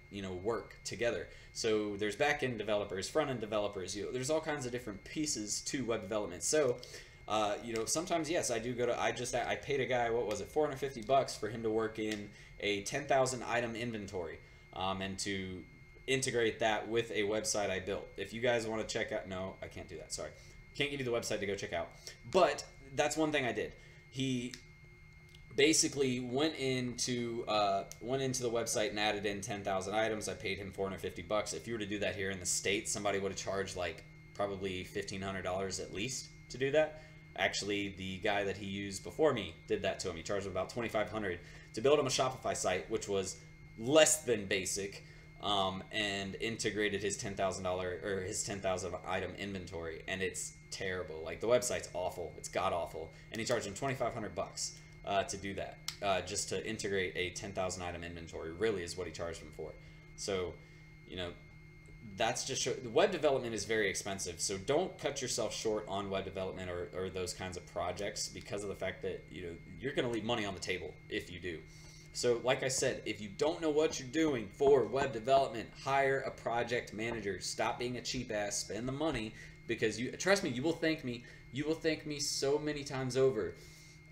Speaker 1: work together. So there's back-end developers, front-end developers. There's all kinds of different pieces to web development. So sometimes, yes, I do go to, I paid a guy, what was it, $450 for him to work in a 10,000 item inventory, and to integrate that with a website I built. If you guys want to check out, no, I can't do that. Sorry. Can't give you the website to go check out, but that's one thing I did. He basically went into the website and added in 10,000 items. I paid him $450. If you were to do that here in the States, somebody would have charged like probably $1,500 at least to do that. Actually, the guy that he used before me did that to him. He charged him about $2,500 to build him a Shopify site, which was less than basic, and integrated his $10,000 or his 10,000 item inventory, and it's terrible. Like, the website's awful. It's god awful, and he charged him $2,500 to do that, just to integrate a 10,000 item inventory. Really, is what he charged him for. So, that's just web development is very expensive. So don't cut yourself short on web development or those kinds of projects because of the fact that you're going to leave money on the table if you do. So like I said, if you don't know what you're doing for web development, hire a project manager. Stop being a cheap ass. Spend the money, because trust me, you will thank me. You will thank me so many times over.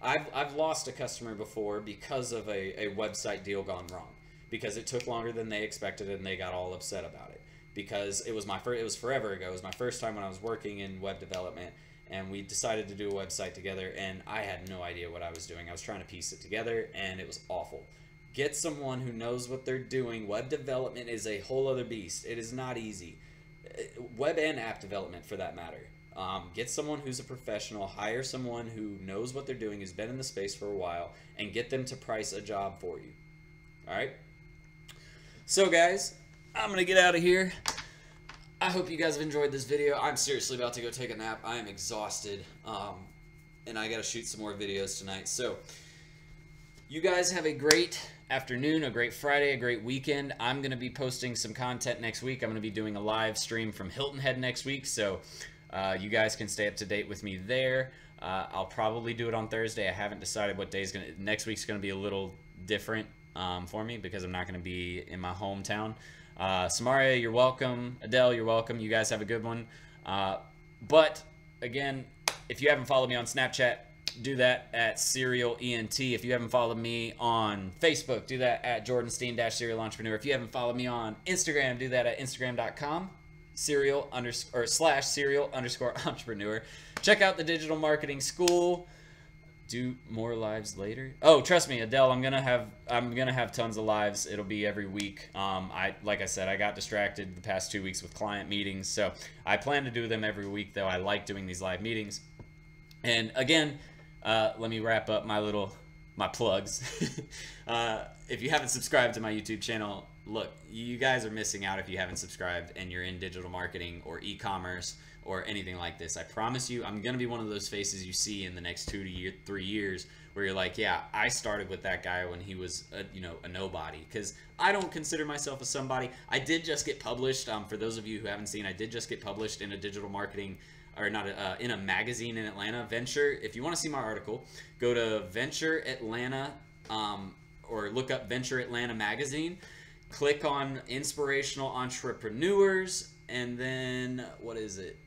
Speaker 1: I've lost a customer before because of a website deal gone wrong, because it took longer than they expected and they got all upset about it. Because it was forever ago. It was my first time when I was working in web development, and we decided to do a website together, and I had no idea what I was doing. I was trying to piece it together, and it was awful. Get someone who knows what they're doing. Web development is a whole other beast. It is not easy. Web and app development, for that matter. Get someone who's a professional. Hire someone who knows what they're doing, who's been in the space for a while, and get them to price a job for you. All right? So, guys, I'm going to get out of here. I hope you guys have enjoyed this video. I'm seriously about to go take a nap. I am exhausted, and I got to shoot some more videos tonight. So you guys have a great afternoon, a great Friday, a great weekend. I'm going to be posting some content next week. I'm going to be doing a live stream from Hilton Head next week, so you guys can stay up to date with me there. I'll probably do it on Thursday. I haven't decided what day is going to... Next week's going to be a little different for me because I'm not going to be in my hometown. Samaria, you're welcome. Adele, you're welcome. You guys have a good one. But again, if you haven't followed me on Snapchat, do that at Serial ENT. If you haven't followed me on Facebook, do that at Jordanstein-Serial Entrepreneur. If you haven't followed me on Instagram, do that at Instagram.com /Serial_Entrepreneur. Check out the Digital Marketing School. Do more lives later. Oh, trust me, Adele, I'm gonna have tons of lives. It'll be every week. Like I said, I got distracted the past 2 weeks with client meetings, so I plan to do them every week, though. I like doing these live meetings. And again, let me wrap up my plugs. If you haven't subscribed to my YouTube channel, look, you guys are missing out if you haven't subscribed and you're in digital marketing or e-commerce or anything like this. I promise you, I'm going to be one of those faces you see in the next 2 to 3 years where you're like, yeah, I started with that guy when he was a nobody, because I don't consider myself a somebody. I did just get published. For those of you who haven't seen, I did just get published in a digital marketing, or not in a magazine in Atlanta, Venture. If you want to see my article, go to Venture Atlanta, or look up Venture Atlanta magazine. Click on Inspirational Entrepreneurs, and then what is it?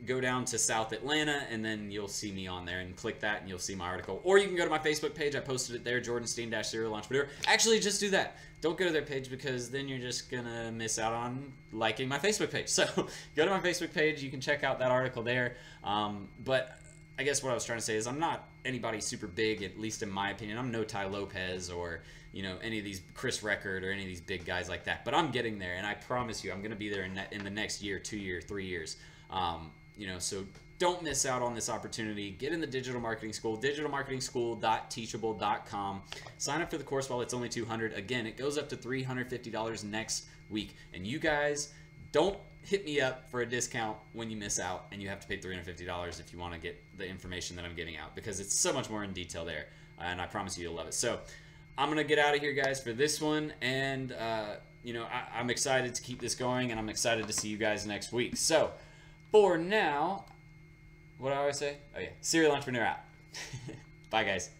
Speaker 1: Go down to South Atlanta, and then you'll see me on there, and click that, and you'll see my article. Or you can go to my Facebook page. I posted it there, Jordanstein-Serial Entrepreneur. Actually, just do that. Don't go to their page, because then you're just gonna miss out on liking my Facebook page. So go to my Facebook page. You can check out that article there. But I guess what I was trying to say is I'm not anybody super big, at least in my opinion. I'm no Ty Lopez or any of these Chris Record or any of these big guys like that. But I'm getting there, and I promise you, I'm going to be there in the next year, 2 year, 3 years. So don't miss out on this opportunity. Get in the Digital Marketing School, digitalmarketingschool.teachable.com. Sign up for the course while it's only $200. Again, it goes up to $350 next week. And you guys, don't hit me up for a discount when you miss out and you have to pay $350 if you want to get the information that I'm getting out, because it's so much more in detail there. And I promise you you'll love it. So I'm going to get out of here, guys, for this one. And, I'm excited to keep this going, and I'm excited to see you guys next week. So for now, what do I always say? Oh, yeah. Serial Entrepreneur out. Bye, guys.